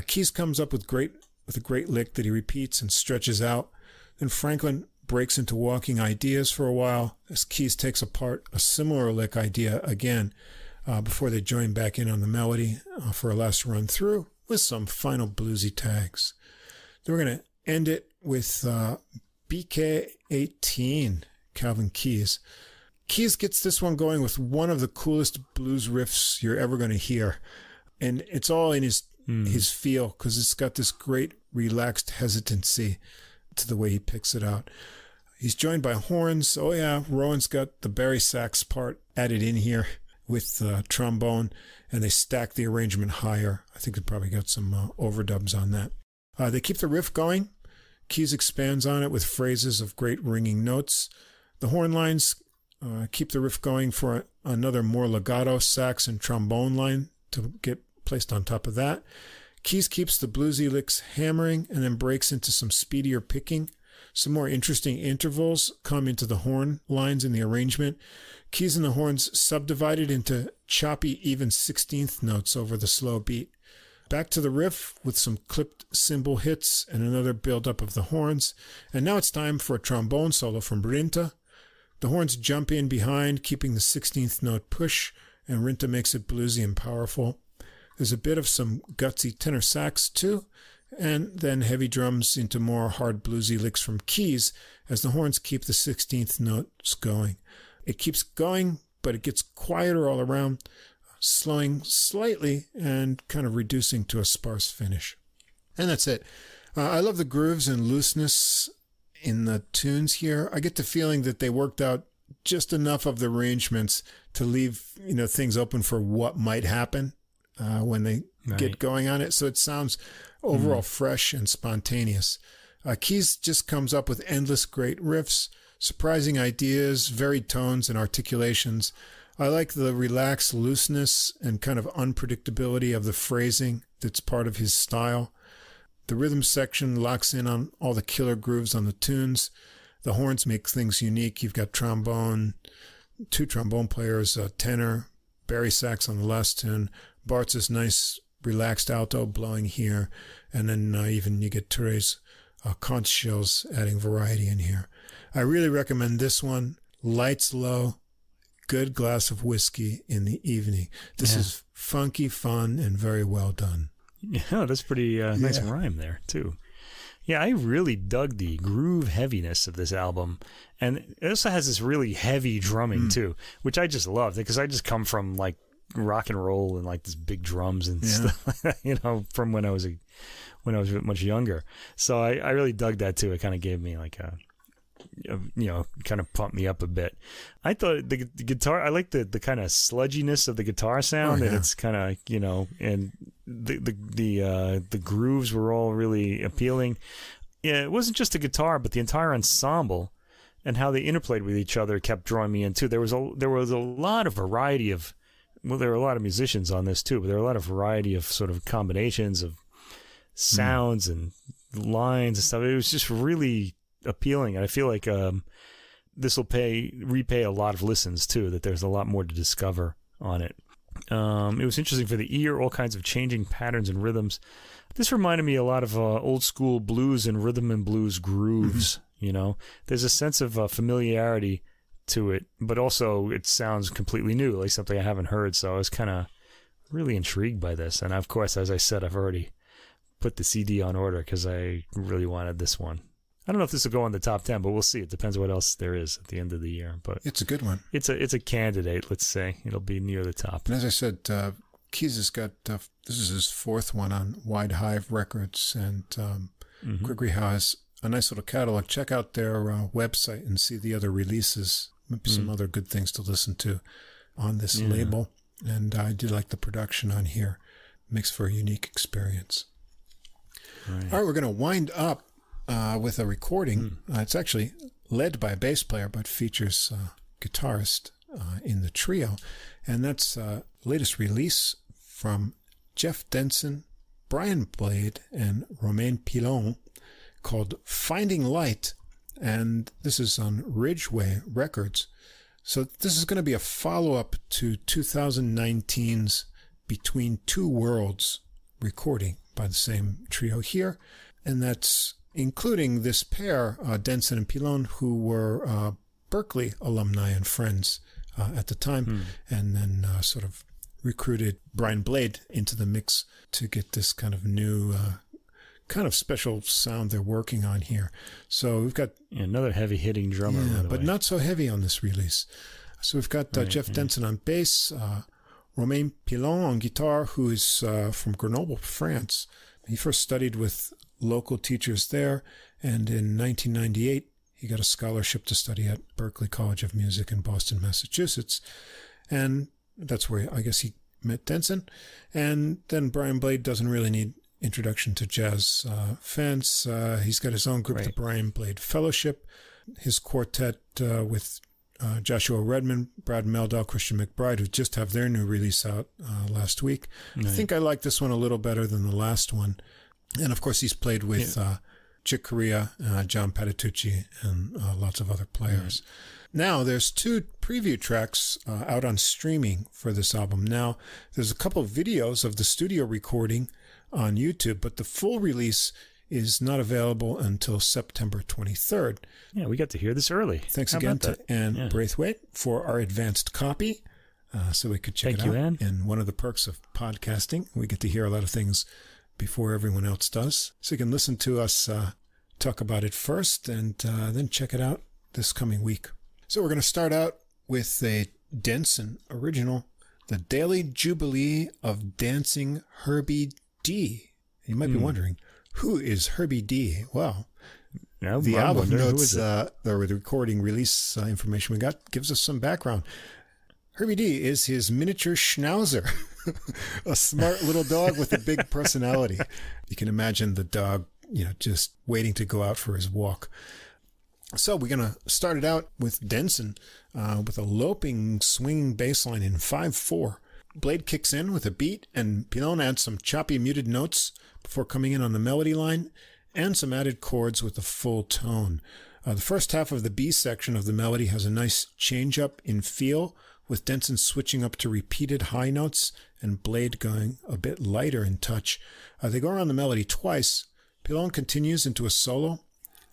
Keys comes up with a great lick that he repeats and stretches out. Then Franklin breaks into walking ideas for a while as Keys takes apart a similar lick idea again before they join back in on the melody for a last run through with some final bluesy tags. Then we're going to end it with BK18, Calvin Keys. Keys gets this one going with one of the coolest blues riffs you're ever going to hear. And it's all in his feel, because it's got this great relaxed hesitancy to the way he picks it out. He's joined by horns. Oh yeah, Rowan's got the bari sax part added in here with trombone, and they stack the arrangement higher. I think they probably got some overdubs on that. They keep the riff going. Keys expands on it with phrases of great ringing notes. The horn lines keep the riff going for another more legato sax and trombone line to get placed on top of that. Keys keeps the bluesy licks hammering and then breaks into some speedier picking. Some more interesting intervals come into the horn lines in the arrangement. Keys and the horns subdivided into choppy even 16th notes over the slow beat. Back to the riff with some clipped cymbal hits and another build-up of the horns. And now it's time for a trombone solo from Rinta. The horns jump in behind, keeping the 16th note push, and Rinta makes it bluesy and powerful. There's a bit of some gutsy tenor sax too, and then heavy drums into more hard bluesy licks from Keys as the horns keep the 16th notes going. It keeps going, but it gets quieter all around, slowing slightly and kind of reducing to a sparse finish. And that's it. I love the grooves and looseness in the tunes here. I get the feeling that they worked out just enough of the arrangements to leave, things open for what might happen when they get going on it. So it sounds overall fresh and spontaneous. Keys just comes up with endless great riffs, surprising ideas, varied tones and articulations. I like the relaxed looseness and kind of unpredictability of the phrasing that's part of his style. The rhythm section locks in on all the killer grooves on the tunes. The horns make things unique. You've got trombone, two trombone players, a tenor, bari sax on the last tune, Bartz's nice relaxed alto blowing here, and then even you get Ture's conch shells adding variety in here. I really recommend this one. Lights low, good glass of whiskey in the evening. This is funky, fun, and very well done. Yeah, that's pretty nice rhyme there, too. Yeah, I really dug the groove heaviness of this album. And it also has this really heavy drumming, too, which I just love, because I just come from, like, rock and roll and, like, this big drums and stuff, from when I was much younger. So I really dug that, too. It kind of gave me, like, kind of pumped me up a bit. I thought the guitar, I like the kind of sludginess of the guitar sound, and it's kind of, and the grooves were all really appealing. Yeah, it wasn't just the guitar, but the entire ensemble and how they interplayed with each other kept drawing me in too. There was a lot of variety of, well, there were a lot of musicians on this too, but there were a lot of variety of sort of combinations of sounds and lines and stuff. It was just really appealing. And I feel like this will repay a lot of listens too, that there's a lot more to discover on it. It was interesting for the ear, all kinds of changing patterns and rhythms. This reminded me a lot of old school blues and rhythm and blues grooves. There's a sense of familiarity to it, but also it sounds completely new, like something I haven't heard. So I was kind of really intrigued by this. And of course, as I said, I've already put the CD on order because I really wanted this one. I don't know if this will go on the top 10, but we'll see. It depends what else there is at the end of the year. But it's a good one. It's a candidate, let's say. It'll be near the top. And as I said, Keys has got, this is his fourth one on Wide Hive Records, and Gregory Howe has a nice little catalog. Check out their website and see the other releases, maybe some other good things to listen to on this label. And I did like the production on here. Makes for a unique experience. Right. All right, we're going to wind up with a recording. It's actually led by a bass player, but features guitarist in the trio. And that's latest release from Jeff Denson, Brian Blade, and Romain Pilon, called Finding Light. And this is on Ridgeway Records. So this is going to be a follow-up to 2019's Between Two Worlds recording by the same trio here. And that's including this pair, Denson and Pilon, who were Berkeley alumni and friends at the time, and then sort of recruited Brian Blade into the mix to get this kind of new, kind of special sound they're working on here. So we've got another heavy-hitting drummer, by the but way. not so heavy on this release. So we've got Jeff Denson on bass, Romain Pilon on guitar, who is from Grenoble, France. He first studied with local teachers there, and in 1998, he got a scholarship to study at Berklee College of Music in Boston, Massachusetts. And that's where I guess he met Denson. And then Brian Blade doesn't really need introduction to jazz fans. He's got his own group, the Brian Blade Fellowship, his quartet with Joshua Redman, Brad Meldau, Christian McBride, who just have their new release out last week. Right. I think I like this one a little better than the last one. And of course, he's played with Chick Corea, John Patitucci, and lots of other players. Now, there's 2 preview tracks out on streaming for this album. Now, there's a couple of videos of the studio recording on YouTube, but the full release is not available until September 23rd. Yeah, we got to hear this early. Thanks again to Anne Braithwaite for our advanced copy, so we could check it out. Anne. And one of the perks of podcasting, we get to hear a lot of things before everyone else does. So you can listen to us talk about it first and then check it out this coming week. So we're going to start out with a Denson original, The Daily Jubilee of Dancing Herbie D. You might be wondering, who is Herbie D? Well, the album notes, or the recording release information we got gives us some background. Herbie D is his miniature schnauzer, a smart little dog with a big personality. You can imagine the dog, just waiting to go out for his walk. So we're going to start it out with Denson with a loping, swinging bass line in 5/4. Blade kicks in with a beat, and Pilon adds some choppy muted notes before coming in on the melody line, and some added chords with a full tone. The first half of the B section of the melody has a nice change-up in feel, with Denson switching up to repeated high notes and Blade going a bit lighter in touch. They go around the melody twice. Pilon continues into a solo,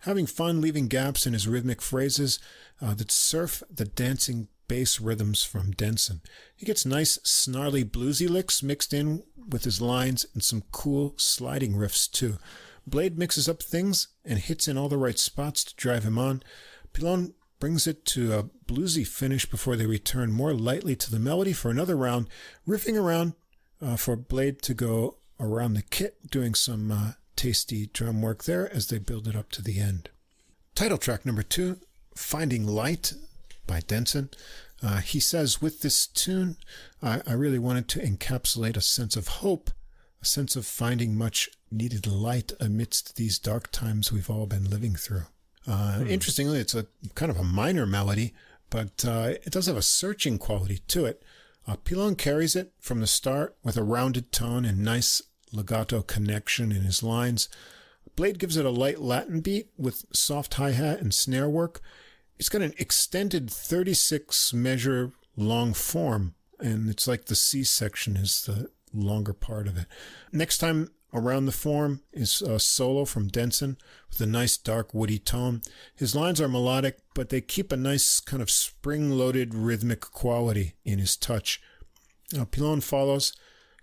having fun leaving gaps in his rhythmic phrases that surf the dancing bass rhythms from Denson. He gets nice, snarly, bluesy licks mixed in with his lines and some cool sliding riffs, too. Blade mixes up things and hits in all the right spots to drive him on. Pilon brings it to a bluesy finish before they return more lightly to the melody for another round, riffing around for Blade to go around the kit, doing some tasty drum work there as they build it up to the end. Title track number 2, Finding Light by Denson. He says, with this tune, I really wanted to encapsulate a sense of hope, a sense of finding much needed light amidst these dark times we've all been living through. Interestingly, it's a kind of a minor melody, but it does have a searching quality to it. Pilon carries it from the start with a rounded tone and nice legato connection in his lines. Blade gives it a light Latin beat with soft hi-hat and snare work. It's got an extended 36 measure long form, and it's like the C section is the longer part of it. Next time around the form is a solo from Denson with a nice dark woody tone. His lines are melodic, but they keep a nice kind of spring-loaded rhythmic quality in his touch. Pilon follows,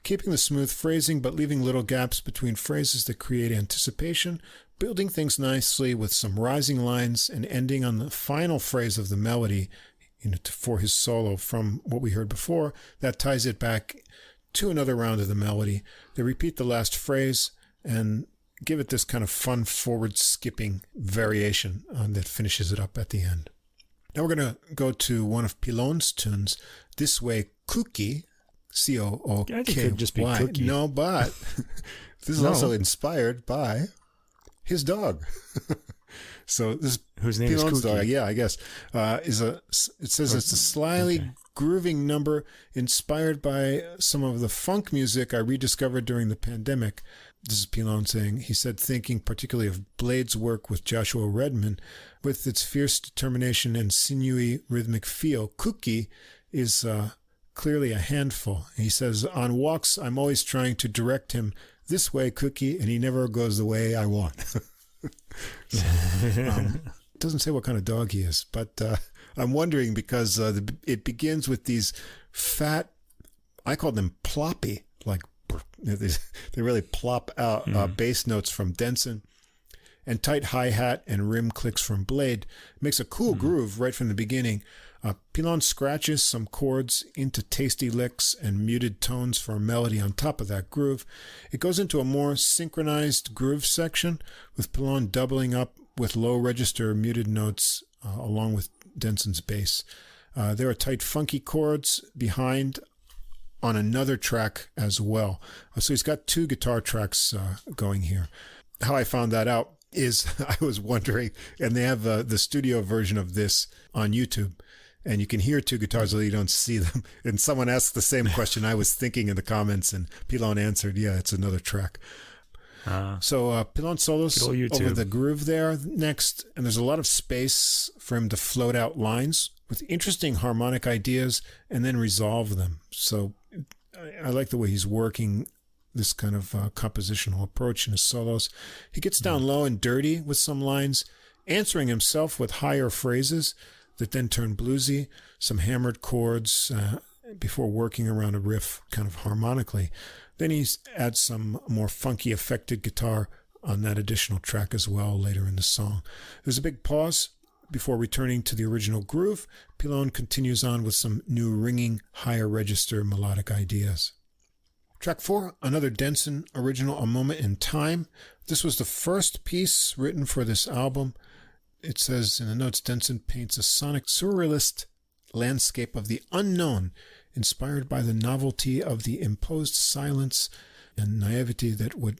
keeping the smooth phrasing but leaving little gaps between phrases that create anticipation, building things nicely with some rising lines and ending on the final phrase of the melody, for his solo from what we heard before. That ties it back to another round of the melody. They repeat the last phrase and give it this kind of fun forward skipping variation that finishes it up at the end. Now we're going to go to one of Pilon's tunes, This Way Cookie, C-O-O-K-Y. I think it could just be Cookie. No, but this is also inspired by his dog. So this whose name Pilon's is Cookie. dog, yeah, I guess, it says it's a slyly grooving number inspired by some of the funk music I rediscovered during the pandemic. This is Pilon saying, he said, thinking particularly of Blade's work with Joshua Redman, with its fierce determination and sinewy rhythmic feel. Cookie is clearly a handful. He says, on walks, I'm always trying to direct him this way, Cookie, and he never goes the way I want. So, doesn't say what kind of dog he is, but I'm wondering because it begins with these fat, I call them ploppy, like they really plop out bass notes from Denson, and tight hi-hat and rim clicks from Blade. It makes a cool groove right from the beginning. Pilon scratches some chords into tasty licks and muted tones for a melody on top of that groove. It goes into a more synchronized groove section, with Pilon doubling up with low register muted notes along with Denson's bass. There are tight funky chords behind on another track as well. So he's got 2 guitar tracks going here. How I found that out is I was wondering, and they have the studio version of this on YouTube, and you can hear 2 guitars, although you don't see them. And someone asked the same question I was thinking in the comments, and Pilon answered, yeah, it's another track. So Pilon solos over the groove there next, and there's a lot of space for him to float out lines with interesting harmonic ideas and then resolve them. So I like the way he's working this kind of compositional approach in his solos. He gets down low and dirty with some lines, answering himself with higher phrases that then turn bluesy, some hammered chords before working around a riff kind of harmonically. Then he adds some more funky affected guitar on that additional track as well later in the song. There's a big pause before returning to the original groove. Pilon continues on with some new ringing, higher register melodic ideas. Track 4, another Denson original, A Moment in Time. This was the first piece written for this album. It says in the notes, Denson paints a sonic surrealist landscape of the unknown, inspired by the novelty of the imposed silence and naivety that would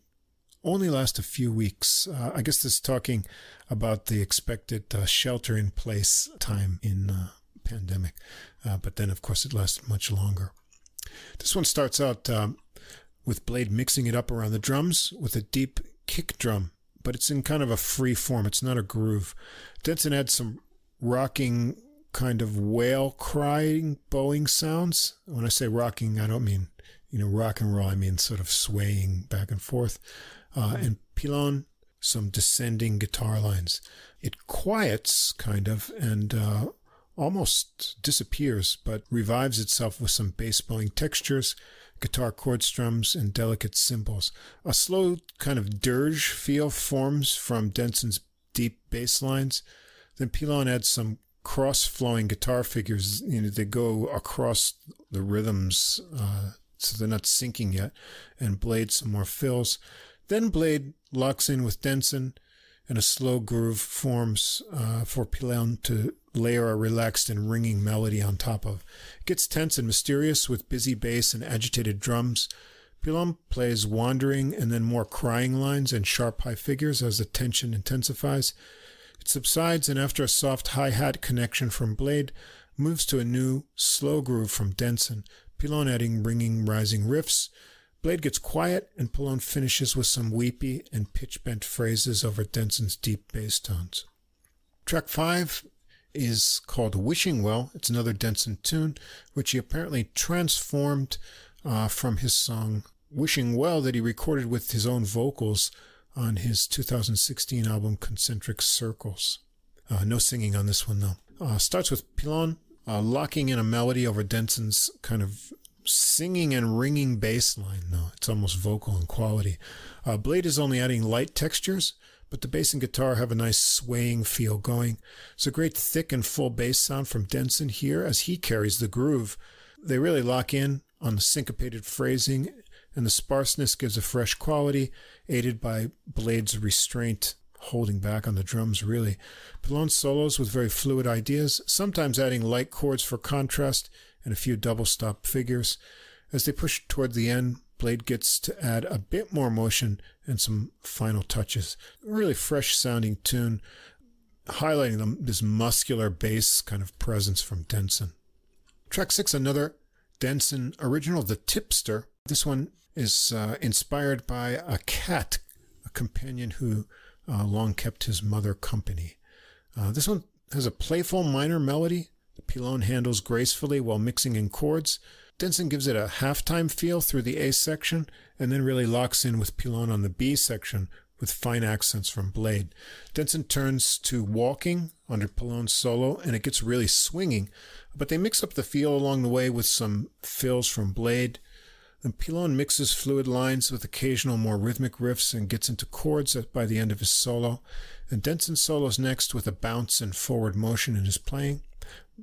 only last a few weeks. I guess this is talking about the expected shelter-in-place time in pandemic. But then, of course, it lasted much longer. This one starts out with Blade mixing it up around the drums with a deep kick drum, but it's in kind of a free form. It's not a groove. Denson adds some rocking kind of whale crying, bowing sounds. When I say rocking, I don't mean, rock and roll. I mean sort of swaying back and forth. And Pilon, some descending guitar lines. It quiets kind of and almost disappears, but revives itself with some bass bowing textures, guitar chord strums, and delicate cymbals. A slow kind of dirge feel forms from Denson's deep bass lines. Then Pilon adds some cross-flowing guitar figures. They go across the rhythms, so they're not syncing yet, and Blade some more fills. Then Blade locks in with Denson, and a slow groove forms for Pilon to layer a relaxed and ringing melody on top of. It gets tense and mysterious with busy bass and agitated drums. Pilon plays wandering and then more crying lines and sharp high figures as the tension intensifies. It subsides, and after a soft hi-hat connection from Blade, moves to a new slow groove from Denson, Pilon adding ringing rising riffs. Blade gets quiet, and Pilon finishes with some weepy and pitch-bent phrases over Denson's deep bass tones. Track 5 is called Wishing Well. It's another Denson tune, which he apparently transformed from his song Wishing Well that he recorded with his own vocals on his 2016 album Concentric Circles. No singing on this one, though. Starts with Pilon locking in a melody over Denson's kind of singing and ringing bass line, though. It's almost vocal in quality. Blade is only adding light textures, but the bass and guitar have a nice swaying feel going. It's a great thick and full bass sound from Denson here as he carries the groove. They really lock in on the syncopated phrasing, and the sparseness gives a fresh quality, aided by Blade's restraint, holding back on the drums, really. Pilon solos with very fluid ideas, sometimes adding light chords for contrast and a few double-stop figures. As they push toward the end, Blade gets to add a bit more motion and some final touches. A really fresh-sounding tune, highlighting this muscular bass kind of presence from Denson. Track 6, another Denson original, The Tipster. This one is inspired by a cat, a companion who long kept his mother company. This one has a playful minor melody that Pilon handles gracefully while mixing in chords. Denson gives it a halftime feel through the A section and then really locks in with Pilon on the B section with fine accents from Blade. Denson turns to walking under Pilon's solo and it gets really swinging, but they mix up the feel along the way with some fills from Blade. Then Pilon mixes fluid lines with occasional more rhythmic riffs and gets into chords by the end of his solo. And Denson solos next with a bounce and forward motion in his playing.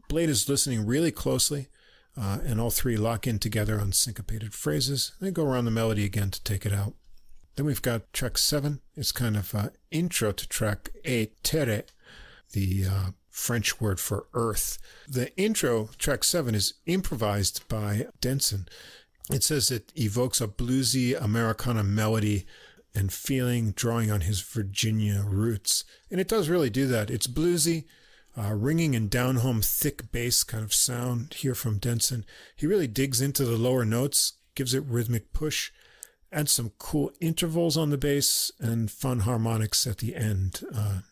Blade is listening really closely, and all three lock in together on syncopated phrases. They go around the melody again to take it out. Then we've got track 7. It's kind of an intro to track 8, Terre, the French word for earth. The intro, track 7, is improvised by Denson. It says it evokes a bluesy Americana melody and feeling, drawing on his Virginia roots. And it does really do that. It's bluesy, ringing and down-home thick bass kind of sound here from Denson. He really digs into the lower notes, gives it rhythmic push, adds some cool intervals on the bass and fun harmonics at the end.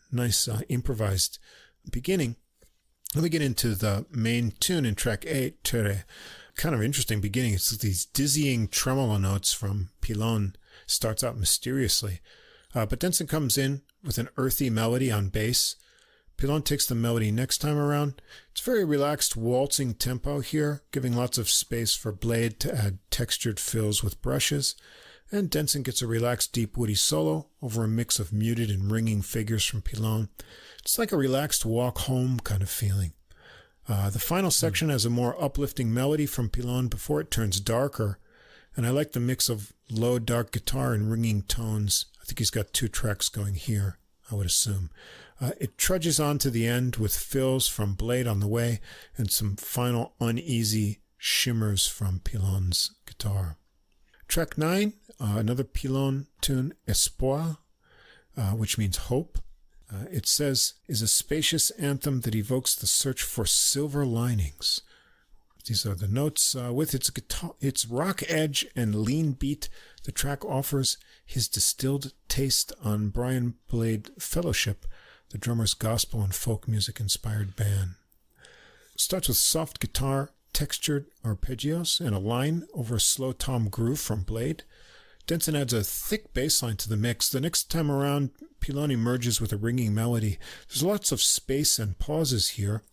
Nice improvised beginning. Let me get into the main tune in track 8, Terre. Kind of interesting beginning. It's these dizzying tremolo notes from Pilon. Starts out mysteriously. But Denson comes in with an earthy melody on bass. Pilon takes the melody next time around. It's very relaxed, waltzing tempo here, giving lots of space for Blade to add textured fills with brushes. And Denson gets a relaxed, deep, woody solo over a mix of muted and ringing figures from Pilon. It's like a relaxed walk home kind of feeling. The final section has a more uplifting melody from Pilon before it turns darker. And I like the mix of low, dark guitar and ringing tones. I think he's got 2 tracks going here, I would assume. It trudges on to the end with fills from Blade on the way and some final uneasy shimmers from Pilon's guitar. Track 9, another Pilon tune, Espoir, which means hope. It says, is a spacious anthem that evokes the search for silver linings. These are the notes. With its rock edge and lean beat, the track offers his distilled taste on Brian Blade Fellowship, the drummer's gospel and folk music inspired band. It starts with soft guitar, textured arpeggios, and a line over a slow tom groove from Blade. Denson adds a thick bass line to the mix. The next time around, Pilon emerges with a ringing melody. There's lots of space and pauses here.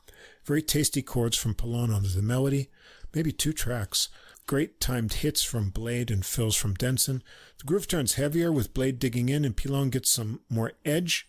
Very tasty chords from Pilon onto the melody. Maybe 2 tracks. Great timed hits from Blade and fills from Denson. The groove turns heavier with Blade digging in, and Pilon gets some more edge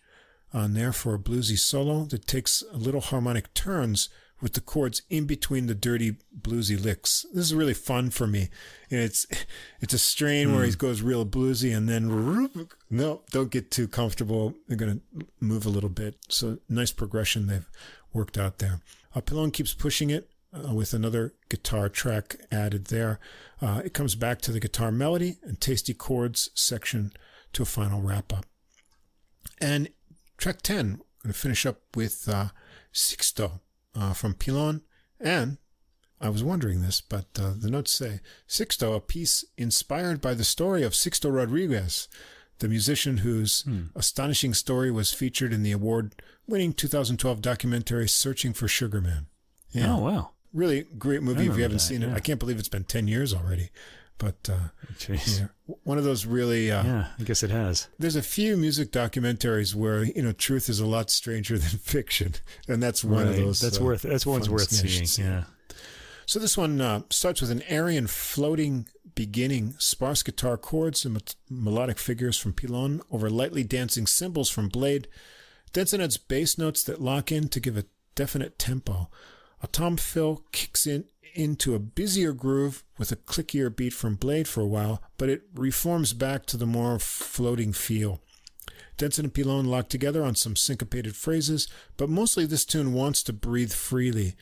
on there for a bluesy solo that takes a little harmonic turns with the chords in between the dirty bluesy licks. This is really fun for me. And it's a strain where he goes real bluesy and then no, don't get too comfortable. They're going to move a little bit. So nice progression they've worked out there. Pilon keeps pushing it with another guitar track added there. It comes back to the guitar melody and tasty chords section to a final wrap up. And track 10, I'm going to finish up with Sixto from Pilon. And I was wondering this, but the notes say, Sixto, a piece inspired by the story of Sixto Rodriguez, the musician whose astonishing story was featured in the award-winning 2012 documentary Searching for Sugar Man. Yeah. Oh, wow. Really great movie if you haven't seen it. I can't believe it's been 10 years already. But yeah, one of those really... yeah, I guess it has. There's a few music documentaries where, truth is a lot stranger than fiction. And that's one of those. That's one's worth seeing. Yeah. So this one starts with an airy and floating beginning, sparse guitar chords and melodic figures from Pilon over lightly dancing cymbals from Blade. Denson adds bass notes that lock in to give a definite tempo. A tom fill kicks into a busier groove with a clickier beat from Blade for a while, but it reforms back to the more floating feel. Denson and Pilon lock together on some syncopated phrases, but mostly this tune wants to breathe freely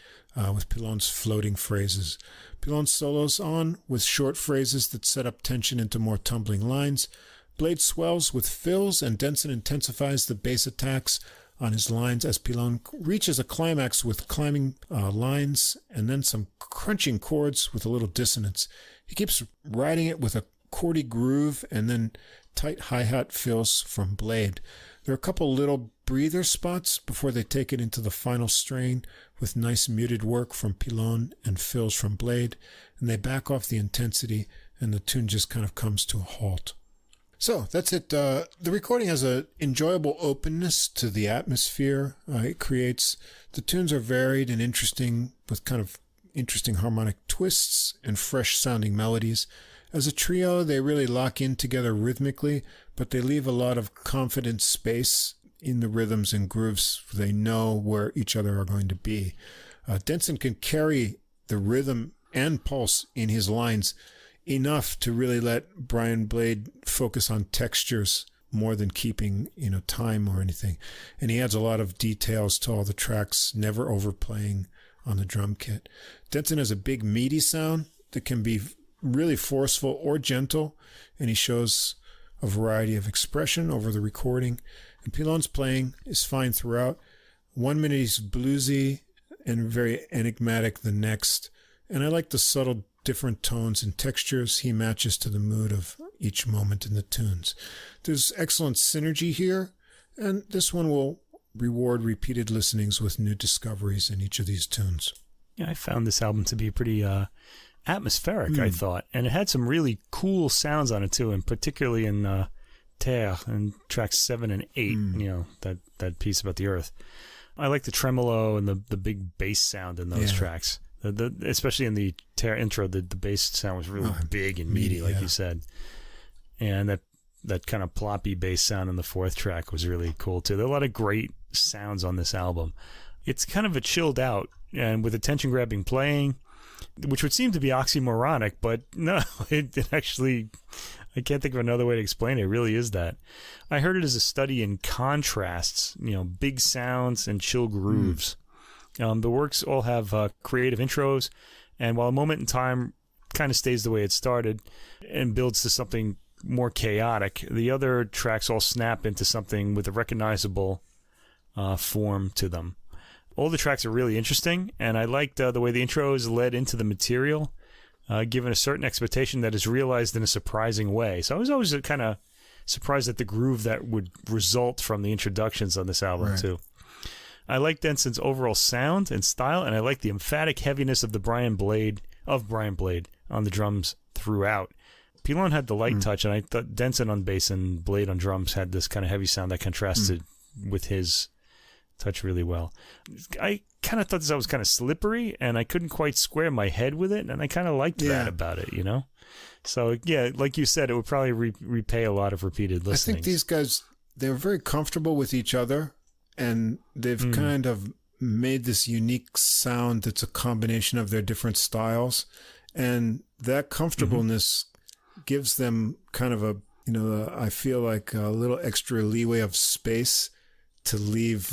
with Pilon's floating phrases. Pilon solos on with short phrases that set up tension into more tumbling lines. Blade swells with fills, and Denson intensifies the bass attacks on his lines as Pilon reaches a climax with climbing lines and then some crunching chords with a little dissonance. He keeps riding it with a chordy groove and then tight hi-hat fills from Blade. There are a couple little breather spots before they take it into the final strain with nice muted work from Pilon and fills from Blade, and they back off the intensity, and the tune just kind of comes to a halt. So that's it. The recording has an enjoyable openness to the atmosphere. It creates, the tunes are varied and interesting with kind of interesting harmonic twists and fresh sounding melodies. As a trio, they really lock in together rhythmically, but they leave a lot of confident space in the rhythms and grooves. They know where each other are going to be. Denson can carry the rhythm and pulse in his lines enough to really let Brian Blade focus on textures more than keeping, time or anything. And he adds a lot of details to all the tracks, never overplaying on the drum kit. Denson has a big meaty sound that can be really forceful or gentle, and he shows a variety of expression over the recording. And Pilon's playing is fine throughout. 1 minute he's bluesy and very enigmatic the next. And I like the subtle different tones and textures he matches to the mood of each moment in the tunes. There's excellent synergy here, and this one will reward repeated listenings with new discoveries in each of these tunes. Yeah, I found this album to be pretty atmospheric, I thought, and it had some really cool sounds on it too, and particularly in Terre and tracks 7 and 8, that piece about the earth. I like the tremolo and the big bass sound in those tracks. Especially in the Terre intro, the bass sound was really big and meaty, like you said. And that kind of ploppy bass sound in the 4th track was really cool too. There are a lot of great sounds on this album. It's kind of a chilled out and with attention-grabbing playing, which would seem to be oxymoronic, but no, it actually, I can't think of another way to explain it. It really is that. I heard it as a study in contrasts, big sounds and chill grooves. The works all have creative intros, and while A Moment in Time kind of stays the way it started and builds to something more chaotic, the other tracks all snap into something with a recognizable form to them. All the tracks are really interesting, and I liked the way the intro is led into the material, given a certain expectation that is realized in a surprising way. So I was always kind of surprised at the groove that would result from the introductions on this album, too. I like Denson's overall sound and style, and I like the emphatic heaviness of Brian Blade on the drums throughout. Pilon had the light touch, and I thought Denson on bass and Blade on drums had this kind of heavy sound that contrasted with his touch really well. I kind of thought this album was kind of slippery, and I couldn't quite square my head with it, and I kind of liked that about it, So, yeah, like you said, it would probably repay a lot of repeated listening. I think these guys, they're very comfortable with each other, and they've kind of made this unique sound that's a combination of their different styles. And that comfortableness gives them kind of I feel like a little extra leeway of space to leave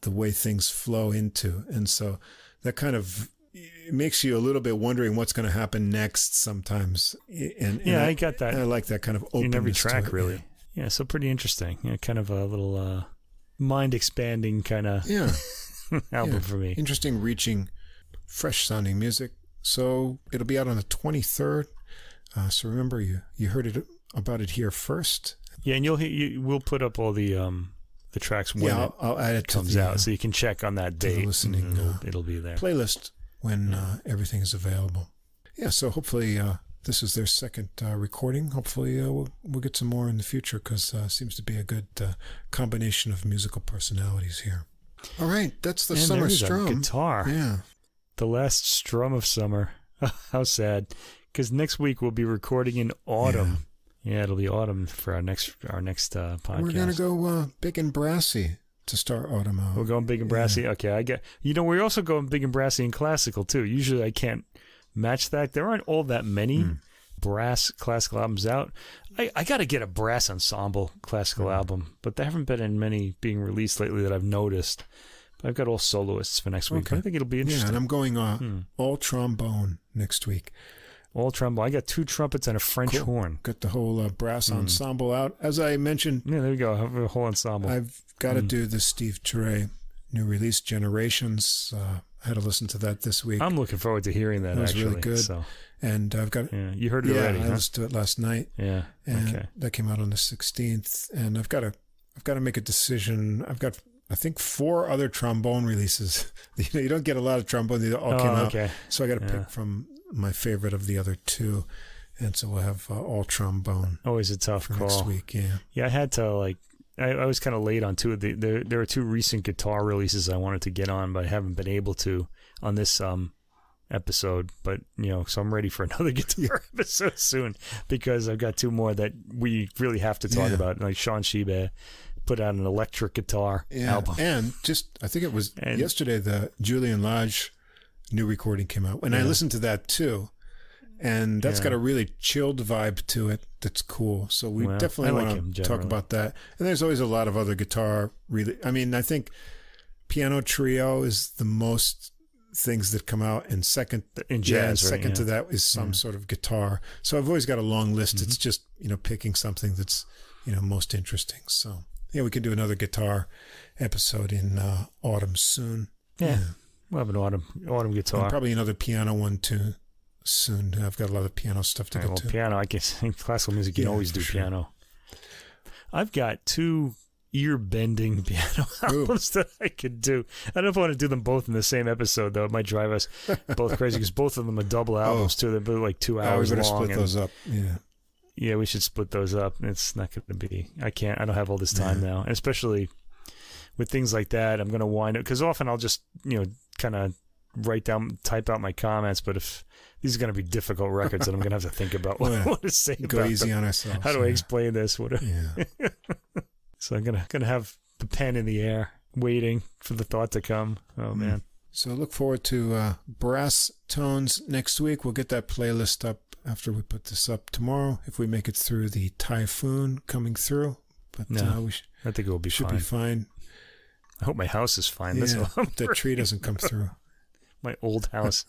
the way things flow into. And so that kind of it makes you a little bit wondering what's going to happen next sometimes. And I got that. I like that kind of openness in every track, to it, really. Yeah, so pretty interesting. Kind of a little mind-expanding kind of album for me. Interesting, reaching, fresh-sounding music. So it'll be out on the 23rd. So remember, you heard about it here first. Yeah, and we'll put up all the tracks when I'll add it comes out, so you can check on that date. Listening, it'll be there. Playlist when everything is available. Yeah, so hopefully this is their second recording. Hopefully we'll get some more in the future, because seems to be a good combination of musical personalities here. All right, that's the summer strum. Guitar. Yeah. The last strum of summer. How sad. Because next week we'll be recording in autumn. Yeah, it'll be autumn for our next podcast. We're going to go big and brassy to start autumn out. We're going big and brassy? Yeah. Okay, I get. We're also going big and brassy and classical, too. Usually I can't match that. There aren't all that many brass classical albums out. I got to get a brass ensemble classical album, but there haven't been in many being released lately that I've noticed. But I've got all soloists for next week. I think it'll be interesting. Yeah, and I'm going all trombone next week. All trombone. I got 2 trumpets and a French horn. Got the whole brass ensemble out. As I mentioned, yeah, there we go. I have a whole ensemble. I've got to do the Steve Turre new release, Generations. I had to listen to that this week. I'm looking forward to hearing that. It was actually really good. So. And I've got. Yeah, you heard it already. I listened to it last night. Yeah. And that came out on the 16th. And I've got a I've got to make a decision. I've got, I think, 4 other trombone releases. You don't get a lot of trombone. They all came out. So I got to pick from my favorite of the other 2. And so we'll have all trombone. Always a tough call. Next week, yeah. Yeah, I had to, I was kind of late on 2 of there are 2 recent guitar releases I wanted to get on, but I haven't been able to on this episode. But, so I'm ready for another guitar episode soon, because I've got 2 more that we really have to talk about. Like Sean Shiba put out an electric guitar album. And I think it was yesterday, the Julian Lage new recording came out. And I listened to that too. And that's got a really chilled vibe to it that's cool. So we definitely want to talk about that. And there's always a lot of other guitar. I think Piano Trio is the most things that come out. And second in jazz, second to that is some sort of guitar. So I've always got a long list. It's just, picking something that's, most interesting. So we can do another guitar episode in autumn soon. Yeah. We'll have an autumn guitar. And probably another piano one too. Soon. I've got a lot of piano stuff to get to. Piano, I guess in classical music you can always do piano. I've got 2 ear-bending piano albums that I could do. I don't know if I want to do them both in the same episode, though. It might drive us both crazy, because both of them are double albums too. They're both like 2 hours long. We better split those up. Yeah, we should split those up. It's not going to be. I don't have all this time now, and especially with things like that, I'm going to wind up, because often I'll just kind of type out my comments, but if these are going to be difficult records, and I'm going to have to think about what to say about them. Go easy on ourselves. How do I explain this? So I'm going to have the pen in the air, waiting for the thought to come. Oh, man. So look forward to Brass Tones next week. We'll get that playlist up after we put this up tomorrow, if we make it through the typhoon coming through. But I think it will be should be fine. I hope my house is fine. That's all. That tree doesn't come through. My old house.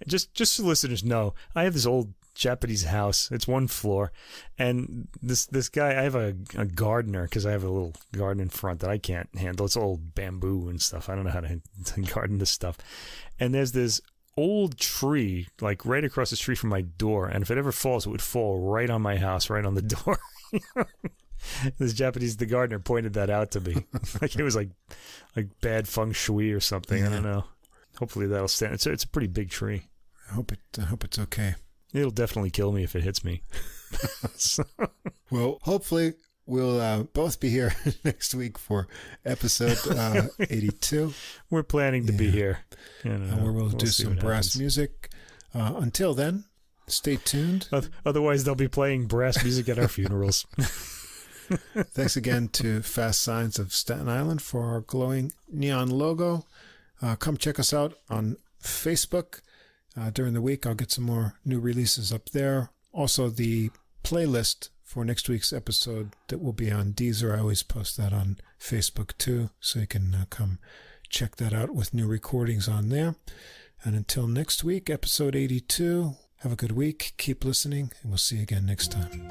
Just so listeners know, I have this old Japanese house. It's 1 floor, and this guy, I have a gardener, because I have a little garden in front that I can't handle. It's old bamboo and stuff. I don't know how to garden this stuff. And there's this old tree, like right across the street from my door, and if it ever falls, it would fall right on my house, right on the door. The gardener pointed that out to me. Like it was like bad feng shui or something. I don't know. Hopefully that'll stand. It's a pretty big tree. I hope it's okay. It'll definitely kill me if it hits me. Well, hopefully we'll both be here next week for episode 82. We're planning to be here. Where we'll do some brass music. Until then, stay tuned. Otherwise, they'll be playing brass music at our funerals. Thanks again to Fast Signs of Staten Island for our glowing neon logo. Come check us out on Facebook. During the week, I'll get some more new releases up there. Also, the playlist for next week's episode that will be on Deezer. I always post that on Facebook too, so you can come check that out with new recordings on there. And until next week, episode 82, have a good week, keep listening, and we'll see you again next time.